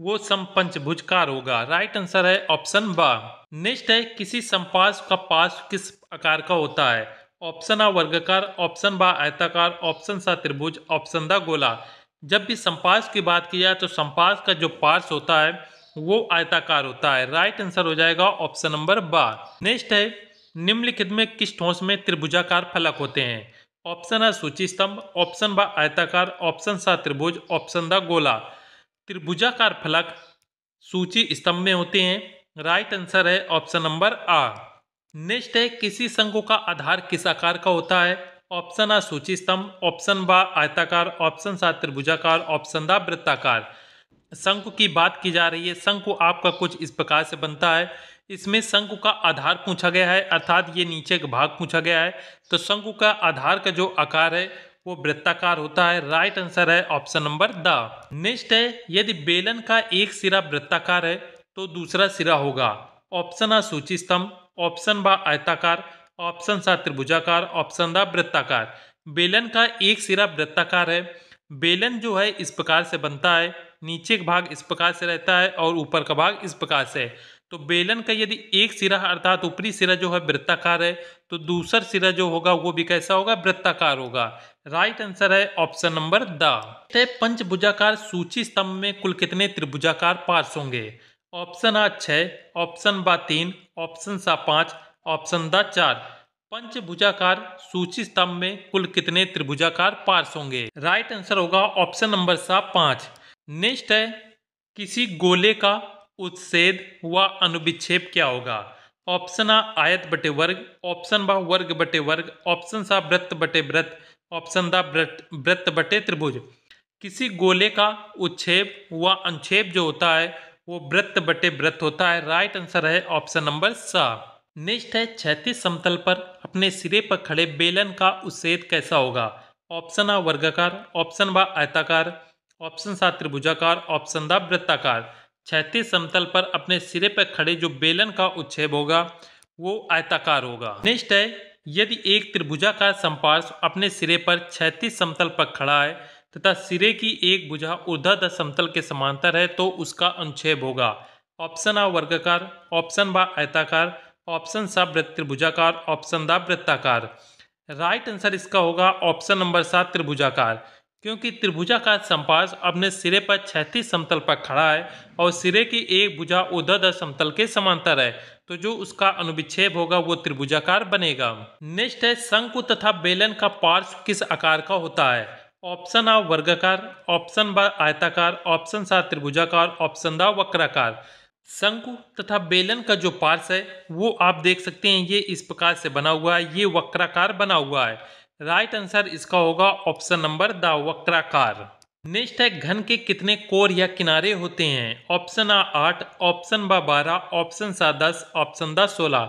वो समपंचभुजकार होगा। राइट आंसर है ऑप्शन बा। नेक्स्ट है किसी समपार्श्व का पार्श्व किस आकार का होता है? ऑप्शन आ वर्गाकार, ऑप्शन बा आयताकार, ऑप्शन सा त्रिभुज, ऑप्शन दा गोला। जब भी समपार्श्व की बात की जाए तो समपार्श्व का जो पार्श्व होता है वो आयताकार होता है। राइट आंसर हो जाएगा ऑप्शन नंबर बा। नेक्स्ट है निम्नलिखित में किस ठोस में त्रिभुजाकार फलक होते हैं? ऑप्शन आ सूची स्तंभ, ऑप्शन बा आयताकार, ऑप्शन सा त्रिभुज, ऑप्शन दा गोला। त्रिभुजाकार फलक सूची स्तंभ में होते हैं। राइट आंसर है ऑप्शन नंबर आ। नेक्स्ट है किसी शंकु का आधार किस आकार का होता है? ऑप्शन आ सूची स्तंभ, ऑप्शन बा आयताकार, ऑप्शन सा त्रिभुजाकार, ऑप्शन दा वृत्ताकार। शंकु की बात की जा रही है। शंकु आपका कुछ इस प्रकार से बनता है। इसमें शंकु का आधार पूछा गया है, अर्थात ये नीचे का भाग पूछा गया है। तो शंकु का आधार का जो आकार है वो वृत्ताकार होता है। राइट आंसर है ऑप्शन नंबर द। नेक्स्ट है यदि बेलन का एक सिरा वृत्ताकार है तो दूसरा सिरा होगा? ऑप्शन आ सूची स्तंभ, ऑप्शन बा आयताकार, ऑप्शन सा त्रिभुजाकार, ऑप्शन दा वृत्ताकार। बेलन का एक सिरा वृत्ताकार है। बेलन जो है इस प्रकार से बनता है, नीचे का भाग इस प्रकार से रहता है और ऊपर का भाग इस प्रकार से है। तो बेलन का यदि एक सिरा अर्थात ऊपरी सिरा जो है वृत्ताकार है तो दूसरा सिरा जो होगा वो भी कैसा होगा, वृत्ताकार होगा। राइट आंसर है ऑप्शन नंबर द। पंचभुजाकार सूची स्तंभ में कुल कितने त्रिभुजाकार पार्श्व होंगे? ऑप्शन आ 6, ऑप्शन बा 3, ऑप्शन सा 5, ऑप्शन दा 4। पंचभुजाकार सूची स्तंभ में कुल कितने त्रिभुजाकार पार्श्व होंगे? राइट आंसर होगा ऑप्शन नंबर सा 5। नेक्स्ट है किसी गोले का उच्छेद व अनुविक्षेप क्या होगा? ऑप्शन आ आयत बटे वर्ग, ऑप्शन बा वर्ग बटे वर्ग, ऑप्शन सा वृत्त बटे वृत्त, ऑप्शन दा वृत्त बटे त्रिभुज। किसी गोले का उच्छेद व अनुच्छेद जो होता है वो वृत्त बटे वृत्त होता है। राइट आंसर है ऑप्शन नंबर सा। नेक्स्ट है क्षैतिज समतल पर अपने सिरे पर खड़े बेलन का उच्छेद कैसा होगा? ऑप्शन आ वर्गाकार, ऑप्शन बा आयताकार, ऑप्शन सा त्रिभुजाकार, ऑप्शन दा वृत्ताकार। क्षैतिज समतल पर अपने सिरे पर खड़े जो बेलन का उच्छेद होगा वो आयताकार होगा। नेक्स्ट है यदि एक त्रिभुजाकार समपार्श्व अपने सिरे पर क्षैतिज समतल पर खड़ा है तथा सिरे की एक भुजा ऊर्ध्वाधर समतल के समांतर है तो उसका अनुच्छेद होगा? ऑप्शन आ वर्गाकार, ऑप्शन बा आयताकार, ऑप्शन सा त्रिभुजाकार, ऑप्शन दा वृत्ताकार। राइट आंसर इसका होगा ऑप्शन नंबर 7 त्रिभुजाकार, क्योंकि त्रिभुजाकार समपार्श्व अपने सिरे पर क्षैतिज समतल पर खड़ा है और सिरे की एक भुजा ऊर्ध्वाधर समतल के समांतर है तो जो उसका अनुविक्षेप होगा वो त्रिभुजाकार बनेगा। नेक्स्ट है शंकु तथा बेलन का पार्श्व किस आकार का होता है? ऑप्शन आ वर्गाकार, ऑप्शन बा आयताकार, ऑप्शन सा त्रिभुजाकार, ऑप्शन दा वक्राकार। शंकु तथा बेलन का जो पार्श्व है वो आप देख सकते हैं ये इस प्रकार से बना हुआ है, ये वक्राकार बना हुआ है। राइट आंसर इसका होगा ऑप्शन नंबर द वक्राकार। नेक्स्ट है घन के कितने कोर या किनारे होते हैं? ऑप्शन आ 8, ऑप्शन बा 12, ऑप्शन सा 10, ऑप्शन दा 16।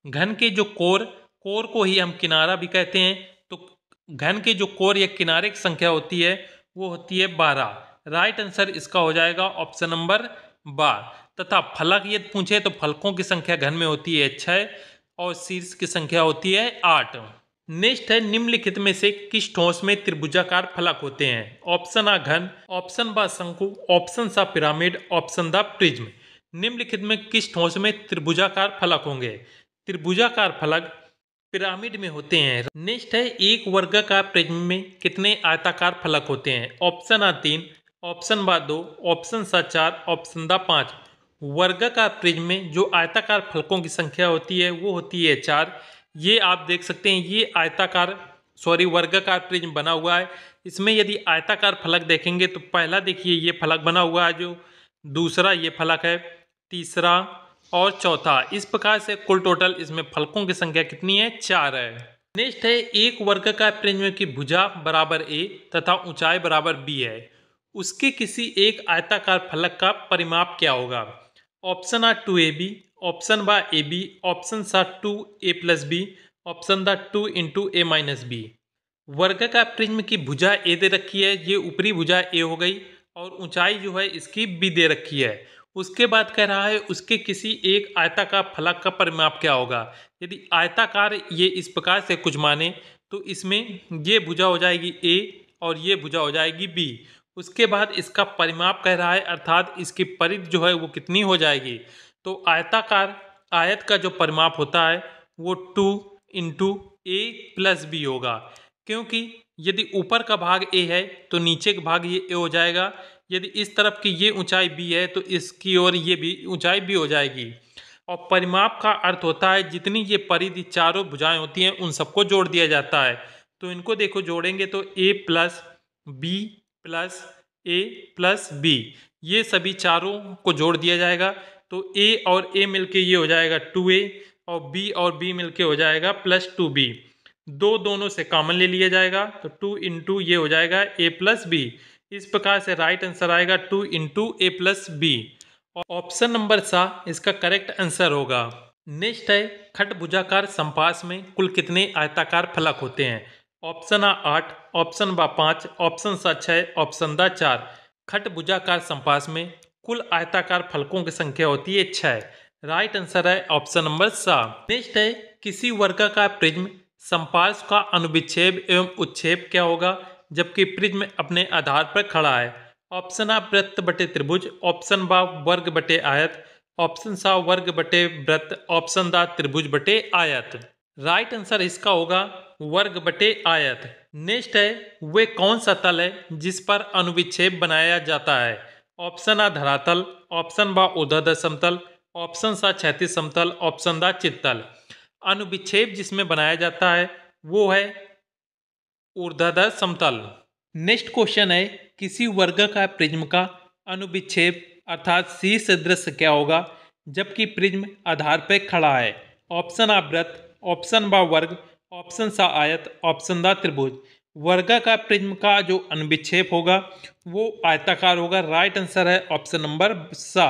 घन के जो कोर को ही हम किनारा भी कहते हैं, तो घन के जो कोर या किनारे की संख्या होती है वो होती है 12। राइट आंसर इसका हो जाएगा ऑप्शन नंबर बा। तथा फलक यदि पूछे तो फलकों की संख्या घन में होती है 6 और शीर्ष की संख्या होती है 8। नेक्स्ट है निम्नलिखित में से किस ठोस में त्रिभुजाकार फलक होते हैं? ऑप्शन आ घन, ऑप्शन बा शंकु, ऑप्शन सा पिरामिड, ऑप्शन दा प्रिज्म। निम्नलिखित में किस ठोस में त्रिभुजाकार फलक होंगे? त्रिभुजाकार फलक पिरामिड में होते हैं। नेक्स्ट है एक वर्गाकार प्रिज्म में कितने आयताकार फलक होते हैं। ऑप्शन आ 3, ऑप्शन बा 2, ऑप्शन सा 4, ऑप्शन दा 5। वर्गाकार प्रिज्म में जो आयताकार फलकों की संख्या होती है वो होती है 4। ये आप देख सकते हैं, ये वर्गाकार प्रिज्म बना हुआ है। इसमें यदि आयताकार फलक देखेंगे तो पहला देखिए ये फलक बना हुआ है, जो दूसरा ये फलक है, तीसरा और चौथा। इस प्रकार से कुल टोटल इसमें फलकों की संख्या कितनी है, 4 है। नेक्स्ट है एक वर्गाकार प्रिज्म की भुजा बराबर a तथा ऊंचाई बराबर b है, उसके किसी एक आयताकार फलक का परिमाप क्या होगा। ऑप्शन आ 2ab, ऑप्शन बा ab, ऑप्शन सा 2a + b, ऑप्शन दा 2 × a - b। वर्गाकार प्रिज्म की भुजा a दे रखी है, ये ऊपरी भुजा a हो गई, और ऊंचाई जो है इसकी b दे रखी है। उसके बाद कह रहा है उसके किसी एक आयताकार फलक का परिमाप क्या होगा। यदि आयताकार ये इस प्रकार से कुछ माने तो इसमें ये भुजा हो जाएगी a और ये भुजा हो जाएगी b। उसके बाद इसका परिमाप कह रहा है, अर्थात इसकी परिधि जो है वो कितनी हो जाएगी। तो आयत का जो परिमाप होता है वो 2 × a + b होगा, क्योंकि यदि ऊपर का भाग a है तो नीचे का भाग ये a हो जाएगा। यदि इस तरफ की ये ऊंचाई b है तो इसकी ओर ये भी ऊंचाई b हो जाएगी। और परिमाप का अर्थ होता है जितनी ये परिधि चारों भुजाएं होती हैं उन सबको जोड़ दिया जाता है। तो इनको देखो जोड़ेंगे तो a + b + a + b, ये सभी चारों को जोड़ दिया जाएगा। तो a और a मिलके ये हो जाएगा 2a, और b और b मिलके हो जाएगा +2b। दोनों से कॉमन ले लिया जाएगा तो 2 × ये हो जाएगा a + b। इस प्रकार से राइट आंसर आएगा 2 × a + b। ऑप्शन नंबर सा इसका करेक्ट आंसर होगा। नेक्स्ट है खटभुजाकार संपास में कुल कितने आयताकार फलक होते हैं। ऑप्शन आ 8, ऑप्शन बा 5, ऑप्शन सा 6, ऑप्शन दा 4। खटभुजाकार संपास में कुल आयताकार फलकों की संख्या होती है 6। राइट आंसर है ऑप्शन नंबर सा। नेक्स्ट है किसी वर्गाकार प्रिज्म संपार्श्व का अनुविच्छेद एवं उच्छेद क्या होगा जबकि प्रिज्म अपने आधार पर खड़ा है। ऑप्शन आ वृत्त बटे त्रिभुज, ऑप्शन बा वर्ग बटे आयत, ऑप्शन सा वर्ग बटे वृत्त, ऑप्शन दा त्रिभुज बटे आयत। राइट आंसर इसका होगा वर्ग बटे आयत। नेक्स्ट है वे कौन सा तल है जिस पर अनुविच्छेद बनाया जाता है। ऑप्शन आ धरातल, ऑप्शन बा ऊर्ध्वाधर समतल, ऑप्शन सा क्षैतिज समतल, ऑप्शन दा चित्तल। अनुविच्छेद जिसमें बनाया जाता है वो है ऊर्ध्वाधर समतल। नेक्स्ट क्वेश्चन है किसी वर्गाकार प्रिज्म का अनुविच्छेद अर्थात शीर्ष दृश्य क्या होगा जबकि प्रिज्म आधार पर खड़ा है। ऑप्शन आ वृत्त, ऑप्शन बा वर्ग, ऑप्शन सा आयत, ऑप्शन दा त्रिभुज। वर्गाकार प्रिज्म का जो अनुविच्छेद होगा वो आयताकार होगा। राइट आंसर है ऑप्शन नंबर सा।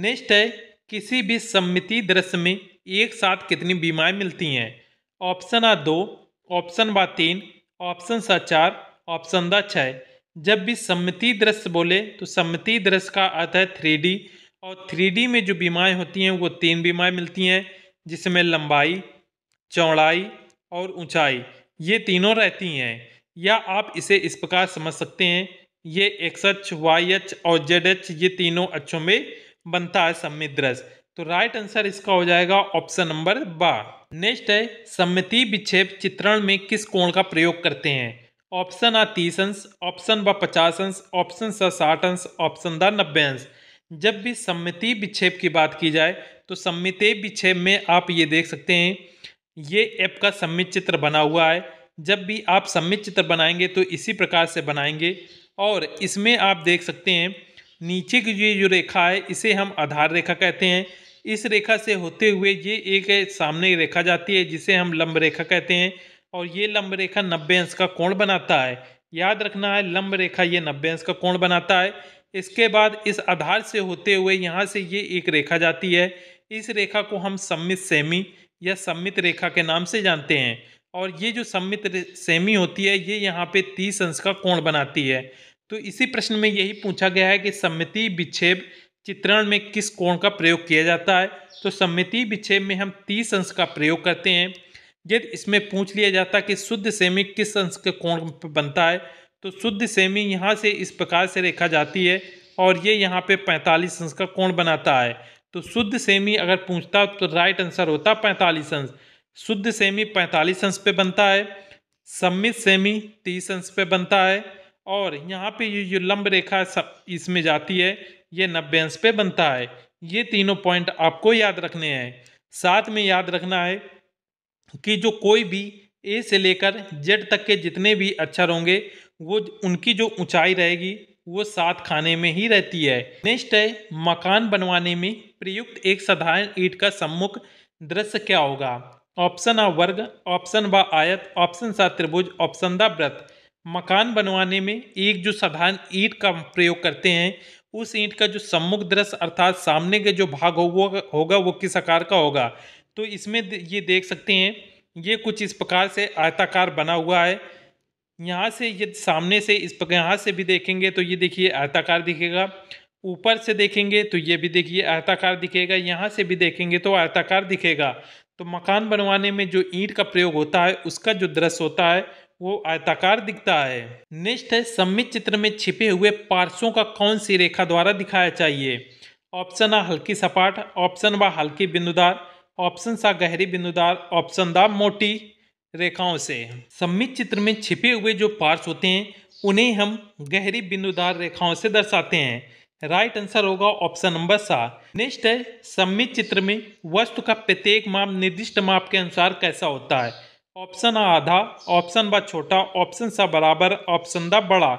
नेक्स्ट है किसी भी सममितीय दृश्य में एक साथ कितनी बीमाएं मिलती हैं। ऑप्शन आ 2, ऑप्शन बा 3, ऑप्शन सा 4, ऑप्शन दा 6। जब भी सममितीय दृश्य बोले तो सममितीय दृश्य का अर्थ है 3D, और 3D में जो बीमाएं होती हैं वो 3 बीमाएं मिलती हैं, जिसमें लंबाई, चौड़ाई और ऊंचाई ये तीनों रहती हैं। या आप इसे इस प्रकार समझ सकते हैं, ये x अक्ष, y अक्ष और z अक्ष ये तीनों अक्षों में बनता है सममित दृश्य। तो राइट आंसर इसका हो जाएगा ऑप्शन नंबर बा। नेक्स्ट है सममितीय विक्षेप चित्रण में किस कोण का प्रयोग करते हैं। ऑप्शन आ 30 अंश, ऑप्शन बा 50 अंश, ऑप्शन सा 60 अंश, ऑप्शन दा 90 अंश। जब भी सममितीय विक्षेप की बात की जाए तो सममितीय विक्षेप में आप ये देख सकते हैं, ये एफ का सममित चित्र बना हुआ है। जब भी आप सममित चित्र बनाएंगे तो इसी प्रकार से बनाएंगे, और इसमें आप देख सकते हैं नीचे की जो रेखा है इसे हम आधार रेखा कहते हैं। इस रेखा से होते हुए ये एक सामने रेखा जाती है जिसे हम लंब रेखा कहते हैं, और ये लंब रेखा 90 अंश का कोण बनाता है। याद रखना है लंब रेखा ये 90 अंश का कोण बनाता है। इसके बाद इस आधार से होते हुए यहाँ से ये एक रेखा जाती है। इस रेखा को हम सममित सेमी या सममित रेखा के नाम से जानते हैं, और ये जो सममित सेमी होती है ये यहाँ पे 30 अंश का कोण बनाती है। तो इसी प्रश्न में यही पूछा गया है कि सममितीय विक्षेप चित्रण में किस कोण का प्रयोग किया जाता है। तो सममितीय विक्षेप में हम 30 अंश का प्रयोग करते हैं। यदि इसमें पूछ लिया जाता कि शुद्ध सेमी किस अंश के कोण पर बनता है, तो शुद्ध सेमी यहाँ से इस प्रकार से रेखा जाती है और ये यहाँ पे 45 अंश का कोण बनाता है। तो शुद्ध सेमी अगर पूछता तो राइट आंसर होता 45 अंश। शुद्ध सेमी 45 अंश पे बनता है, सममित सेमी 30 अंश पे बनता है, और यहाँ पे ये जो लंब रेखा इसमें जाती है ये 90 अंश पे बनता है। ये तीनों पॉइंट आपको याद रखने हैं। साथ में याद रखना है कि जो कोई भी ए से लेकर जेड तक के जितने भी अक्षर होंगे वो उनकी जो ऊंचाई रहेगी वो 7 खाने में ही रहती है। नेक्स्ट है, मकान बनवाने में प्रयुक्त एक साधारण ईंट का सम्मुख दृश्य क्या होगा? ऑप्शन आ वर्ग, ऑप्शन बा आयत, ऑप्शन सा त्रिभुज, ऑप्शन दा वृत्त। मकान बनवाने में एक जो साधारण ईंट का प्रयोग करते हैं उस ईंट का जो सम्मुख दृश्य अर्थात सामने के जो भाग होगा वो किस आकार का होगा? तो इसमें ये देख सकते हैं ये कुछ इस प्रकार से आयताकार बना हुआ है। यहाँ से ये सामने से इस प्रकार यहाँ से भी देखेंगे तो ये देखिए आयताकार दिखेगा, ऊपर से देखेंगे तो ये भी देखिए आयताकार दिखेगा, यहाँ से भी देखेंगे तो आयताकार दिखेगा। तो मकान बनवाने में जो ईंट का प्रयोग होता है उसका जो दृश्य होता है वो आयताकार दिखता है। नेक्स्ट है, सममित चित्र में छिपे हुए पार्श्वों का कौन सी रेखा द्वारा दिखाया चाहिए? ऑप्शन आ हल्की सपाट, ऑप्शन बा हल्की बिंदुदार, ऑप्शन सा गहरी बिंदुदार, ऑप्शन दा मोटी रेखाओं से। सममित चित्र में छिपे हुए जो पार्श्व होते हैं उन्हें हम गहरी बिंदुदार रेखाओं से दर्शाते हैं। राइट आंसर होगा ऑप्शन नंबर सा। नेक्स्ट है, सममित चित्र में वस्तु का प्रत्येक माप निर्दिष्ट माप के अनुसार कैसा होता है? ऑप्शन आ आधा, ऑप्शन बा छोटा, ऑप्शन सा बराबर, ऑप्शन दा बड़ा।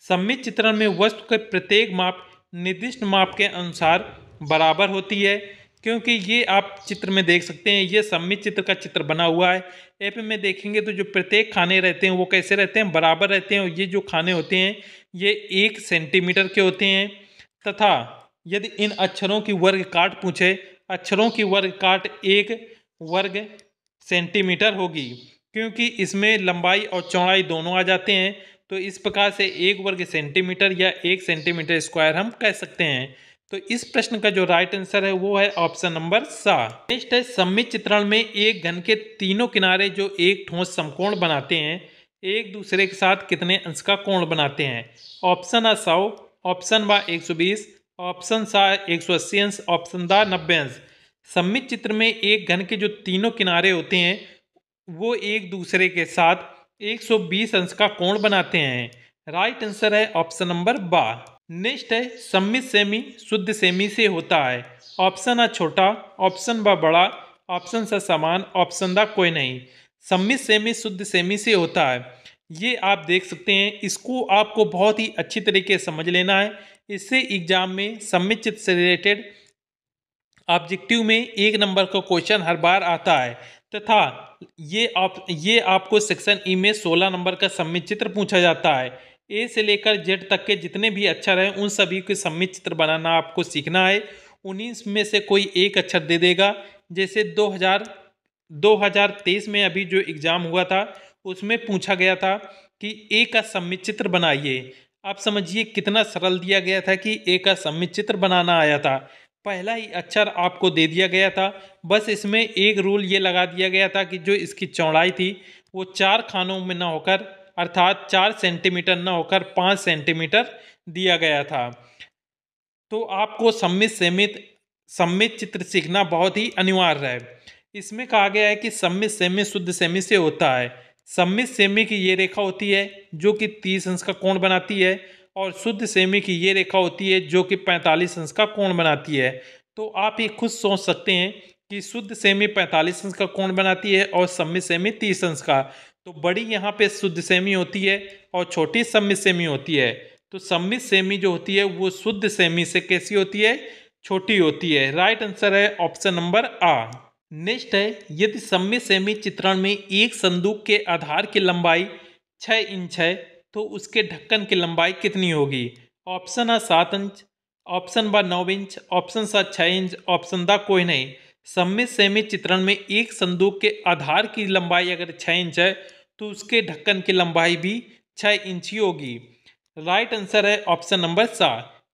सममित चित्रण में वस्तु के प्रत्येक माप निर्दिष्ट माप के अनुसार बराबर होती है, क्योंकि ये आप चित्र में देख सकते हैं ये सममित चित्र का चित्र बना हुआ है। ऐप में देखेंगे तो जो प्रत्येक खाने रहते हैं वो कैसे रहते हैं? बराबर रहते हैं। और ये जो खाने होते हैं ये 1 सेंटीमीटर के होते हैं, तथा यदि इन अक्षरों की वर्ग काट पूछे, अक्षरों की वर्ग काट 1 वर्ग सेंटीमीटर होगी, क्योंकि इसमें लंबाई और चौड़ाई दोनों आ जाते हैं। तो इस प्रकार से 1 वर्ग सेंटीमीटर या 1 सेंटीमीटर स्क्वायर हम कह सकते हैं। तो इस प्रश्न का जो राइट आंसर है वो है ऑप्शन नंबर सा। नेक्स्ट है, सममित चित्रण में एक घन के तीनों किनारे जो एक ठोस समकोण बनाते हैं एक दूसरे के साथ कितने अंश का कोण बनाते हैं? ऑप्शन आ 100, ऑप्शन बा 120, ऑप्शन सा 180 अंश, ऑप्शन दा 90 अंश। सममित चित्र में एक घन के जो तीनों किनारे होते हैं वो एक दूसरे के साथ 120 अंश का कोण बनाते हैं। राइट आंसर है ऑप्शन नंबर बा। नेक्स्ट है, सममित सेमी शुद्ध सेमी से होता है। ऑप्शन आ छोटा, ऑप्शन बा बड़ा, ऑप्शन सा समान, ऑप्शन दा कोई नहीं। सममित सेमी शुद्ध सेमी से होता है, ये आप देख सकते हैं। इसको आपको बहुत ही अच्छी तरीके से समझ लेना है। इससे एग्जाम में सममित चित्र से रिलेटेड ऑब्जेक्टिव में 1 नंबर का क्वेश्चन हर बार आता है, तथा ये आपको सेक्शन ई में 16 नंबर का सममित चित्र पूछा जाता है। ए से लेकर जेड तक के जितने भी अक्षर हैं उन सभी के सममित चित्र बनाना आपको सीखना है। 19 में से कोई एक अक्षर दे देगा। जैसे 2023 में अभी जो एग्जाम हुआ था उसमें पूछा गया था कि ए का सममित चित्र बनाइए। आप समझिए कितना सरल दिया गया था कि ए का सममित चित्र बनाना आया था। पहला ही अक्षर आपको दे दिया गया था। बस इसमें एक रूल ये लगा दिया गया था कि जो इसकी चौड़ाई थी वो 4 खानों में ना होकर अर्थात 4 सेंटीमीटर ना होकर 5 सेंटीमीटर दिया गया था। तो आपको सममित चित्र सीखना बहुत ही अनिवार्य है। इसमें कहा गया है कि सममित सेमी शुद्ध सेमी से होता है। सममित सेमी की ये रेखा होती है जो कि 30 अंश का कोण बनाती है, और शुद्ध सेमी की ये रेखा होती है जो कि 45 अंश का कोण बनाती है। तो आप ये खुद सोच सकते हैं कि शुद्ध सेमी 45 अंश का कोण बनाती है और सममित सेमी 30 अंश का। तो बड़ी यहाँ पे शुद्ध सेमी होती है और छोटी सममित सेमी होती है। तो सममित सेमी जो होती है वो शुद्ध सेमी से कैसी होती है? छोटी होती है। राइट आंसर है ऑप्शन नंबर आ। नेक्स्ट है, यदि सममित सेमी चित्रण में एक संदूक के आधार की लंबाई 6 इंच है तो उसके ढक्कन की लंबाई कितनी होगी? ऑप्शन आ 7 इंच, ऑप्शन बा 9 इंच, ऑप्शन सा 6 इंच, ऑप्शन दा कोई नहीं। सममित सेमी चित्रण में एक संदूक के आधार की लंबाई अगर 6 इंच है तो उसके ढक्कन की लंबाई भी 6 इंच ही होगी। राइट आंसर है ऑप्शन नंबर सा,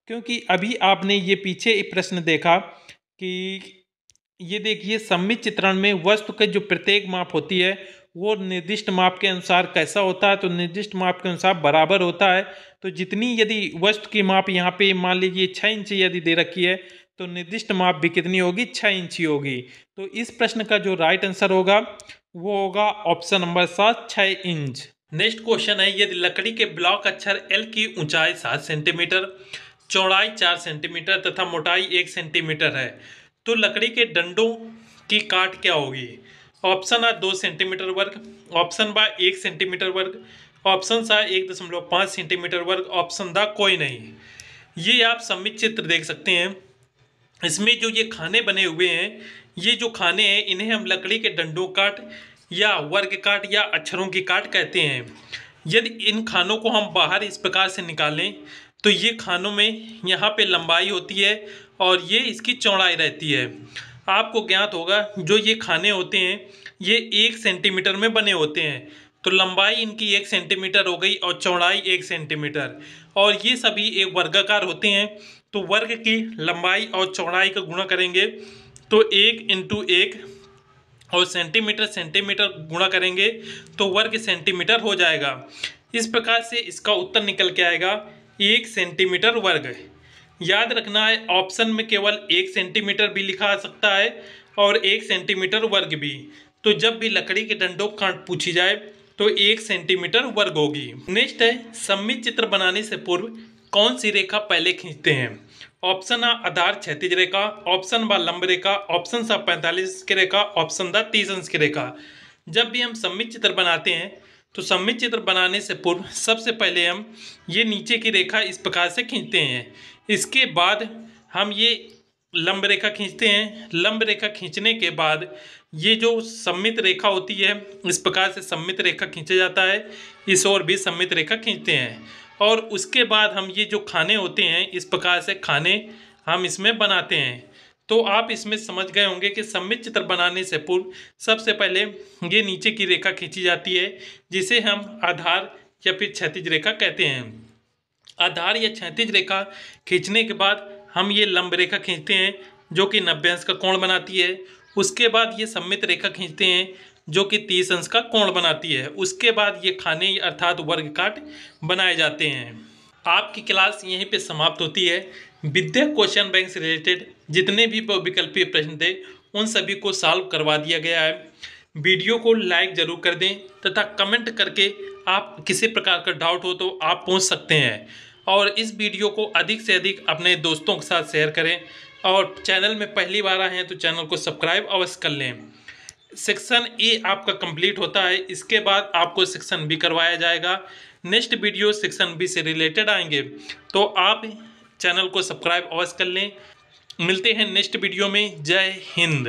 क्योंकि अभी आपने ये पीछे एक प्रश्न देखा कि ये देखिए सममित चित्रण में वस्तु के जो प्रत्येक माप होती है वो निर्दिष्ट माप के अनुसार कैसा होता है? तो निर्दिष्ट माप के अनुसार बराबर होता है। तो जितनी यदि वस्तु की माप यहाँ पे मान लीजिए 6 इंच यदि दे रखी है तो निर्दिष्ट माप भी कितनी होगी, 6 इंची होगी। तो इस प्रश्न का जो राइट आंसर होगा वो होगा option number 7, 6 inch. Next question है, यदि लकड़ी के ब्लॉक अक्षर एल की ऊंचाई 7 सेंटीमीटर, चौड़ाई 4 सेंटीमीटर तथा मोटाई 1 सेंटीमीटर है, तो लकड़ी के डंडों की काट क्या होगी? ऑप्शन आ 2 सेंटीमीटर वर्ग, ऑप्शन बा 1 सेंटीमीटर वर्ग, ऑप्शन सा 1.5 सेंटीमीटर वर्ग, ऑप्शन दा कोई नहीं। ये आप सम्मित चित्र देख सकते हैं। इसमें जो ये खाने बने हुए हैं, ये जो खाने हैं इन्हें हम लकड़ी के डंडों काट या वर्ग काट या अक्षरों की काट कहते हैं। यदि इन खानों को हम बाहर इस प्रकार से निकालें तो ये खानों में यहाँ पे लंबाई होती है और ये इसकी चौड़ाई रहती है। आपको ज्ञात होगा जो ये खाने होते हैं ये 1 सेंटीमीटर में बने होते हैं, तो लंबाई इनकी 1 सेंटीमीटर हो गई और चौड़ाई 1 सेंटीमीटर, और ये सभी एक वर्गाकार होते हैं। तो वर्ग की लंबाई और चौड़ाई का गुणा करेंगे तो 1 इंटू 1 और सेंटीमीटर सेंटीमीटर गुणा करेंगे तो वर्ग सेंटीमीटर हो जाएगा। इस प्रकार से इसका उत्तर निकल के आएगा 1 सेंटीमीटर वर्ग। याद रखना है ऑप्शन में केवल 1 सेंटीमीटर भी लिखा आ सकता है और 1 सेंटीमीटर वर्ग भी। तो जब भी लकड़ी के डंडों काट पूछी जाए तो 1 सेंटीमीटर वर्ग होगी। नेक्स्ट है, सम्मित चित्र बनाने से पूर्व कौन सी रेखा पहले खींचते हैं? ऑप्शन आ आधार क्षैतिज रेखा, ऑप्शन बा लंब रेखा, ऑप्शन सा 45 की रेखा, ऑप्शन दा 30 अंश की रेखा। जब भी हम सम्मित चित्र बनाते हैं तो सम्मित चित्र बनाने से पूर्व सबसे पहले हम ये नीचे की रेखा इस प्रकार से खींचते हैं। इसके बाद हम ये लंब रेखा खींचते हैं। लंब रेखा खींचने के बाद ये जो सम्मित रेखा होती है इस प्रकार से सम्मित रेखा खींचा जाता है। इस ओर भी सम्मित रेखा खींचते हैं और उसके बाद हम ये जो खाने होते हैं इस प्रकार से खाने हम इसमें बनाते हैं। तो आप इसमें समझ गए होंगे कि सम्मित चित्र बनाने से पूर्व सबसे पहले ये नीचे की रेखा खींची जाती है जिसे हम आधार या फिर क्षैतिज रेखा कहते हैं। आधार या क्षैतिज रेखा खींचने के बाद हम ये लंब रेखा खींचते हैं जो कि 90 अंश का कोण बनाती है। उसके बाद ये सम्मित रेखा खींचते हैं जो कि 30 अंश का कोण बनाती है। उसके बाद ये खाने अर्थात वर्ग काट बनाए जाते हैं। आपकी क्लास यहीं पे समाप्त होती है। विद्या क्वेश्चन बैंक से रिलेटेड जितने भी बहुविकल्पीय प्रश्न थे उन सभी को सॉल्व करवा दिया गया है। वीडियो को लाइक जरूर कर दें तथा कमेंट करके आप किसी प्रकार का डाउट हो तो आप पूछ सकते हैं, और इस वीडियो को अधिक से अधिक अपने दोस्तों के साथ शेयर करें, और चैनल में पहली बार आए हैं तो चैनल को सब्सक्राइब अवश्य कर लें। सेक्शन ए आपका कंप्लीट होता है, इसके बाद आपको सेक्शन बी करवाया जाएगा। नेक्स्ट वीडियो सेक्शन बी से रिलेटेड आएंगे, तो आप चैनल को सब्सक्राइब अवश्य कर लें। मिलते हैं नेक्स्ट वीडियो में। जय हिंद।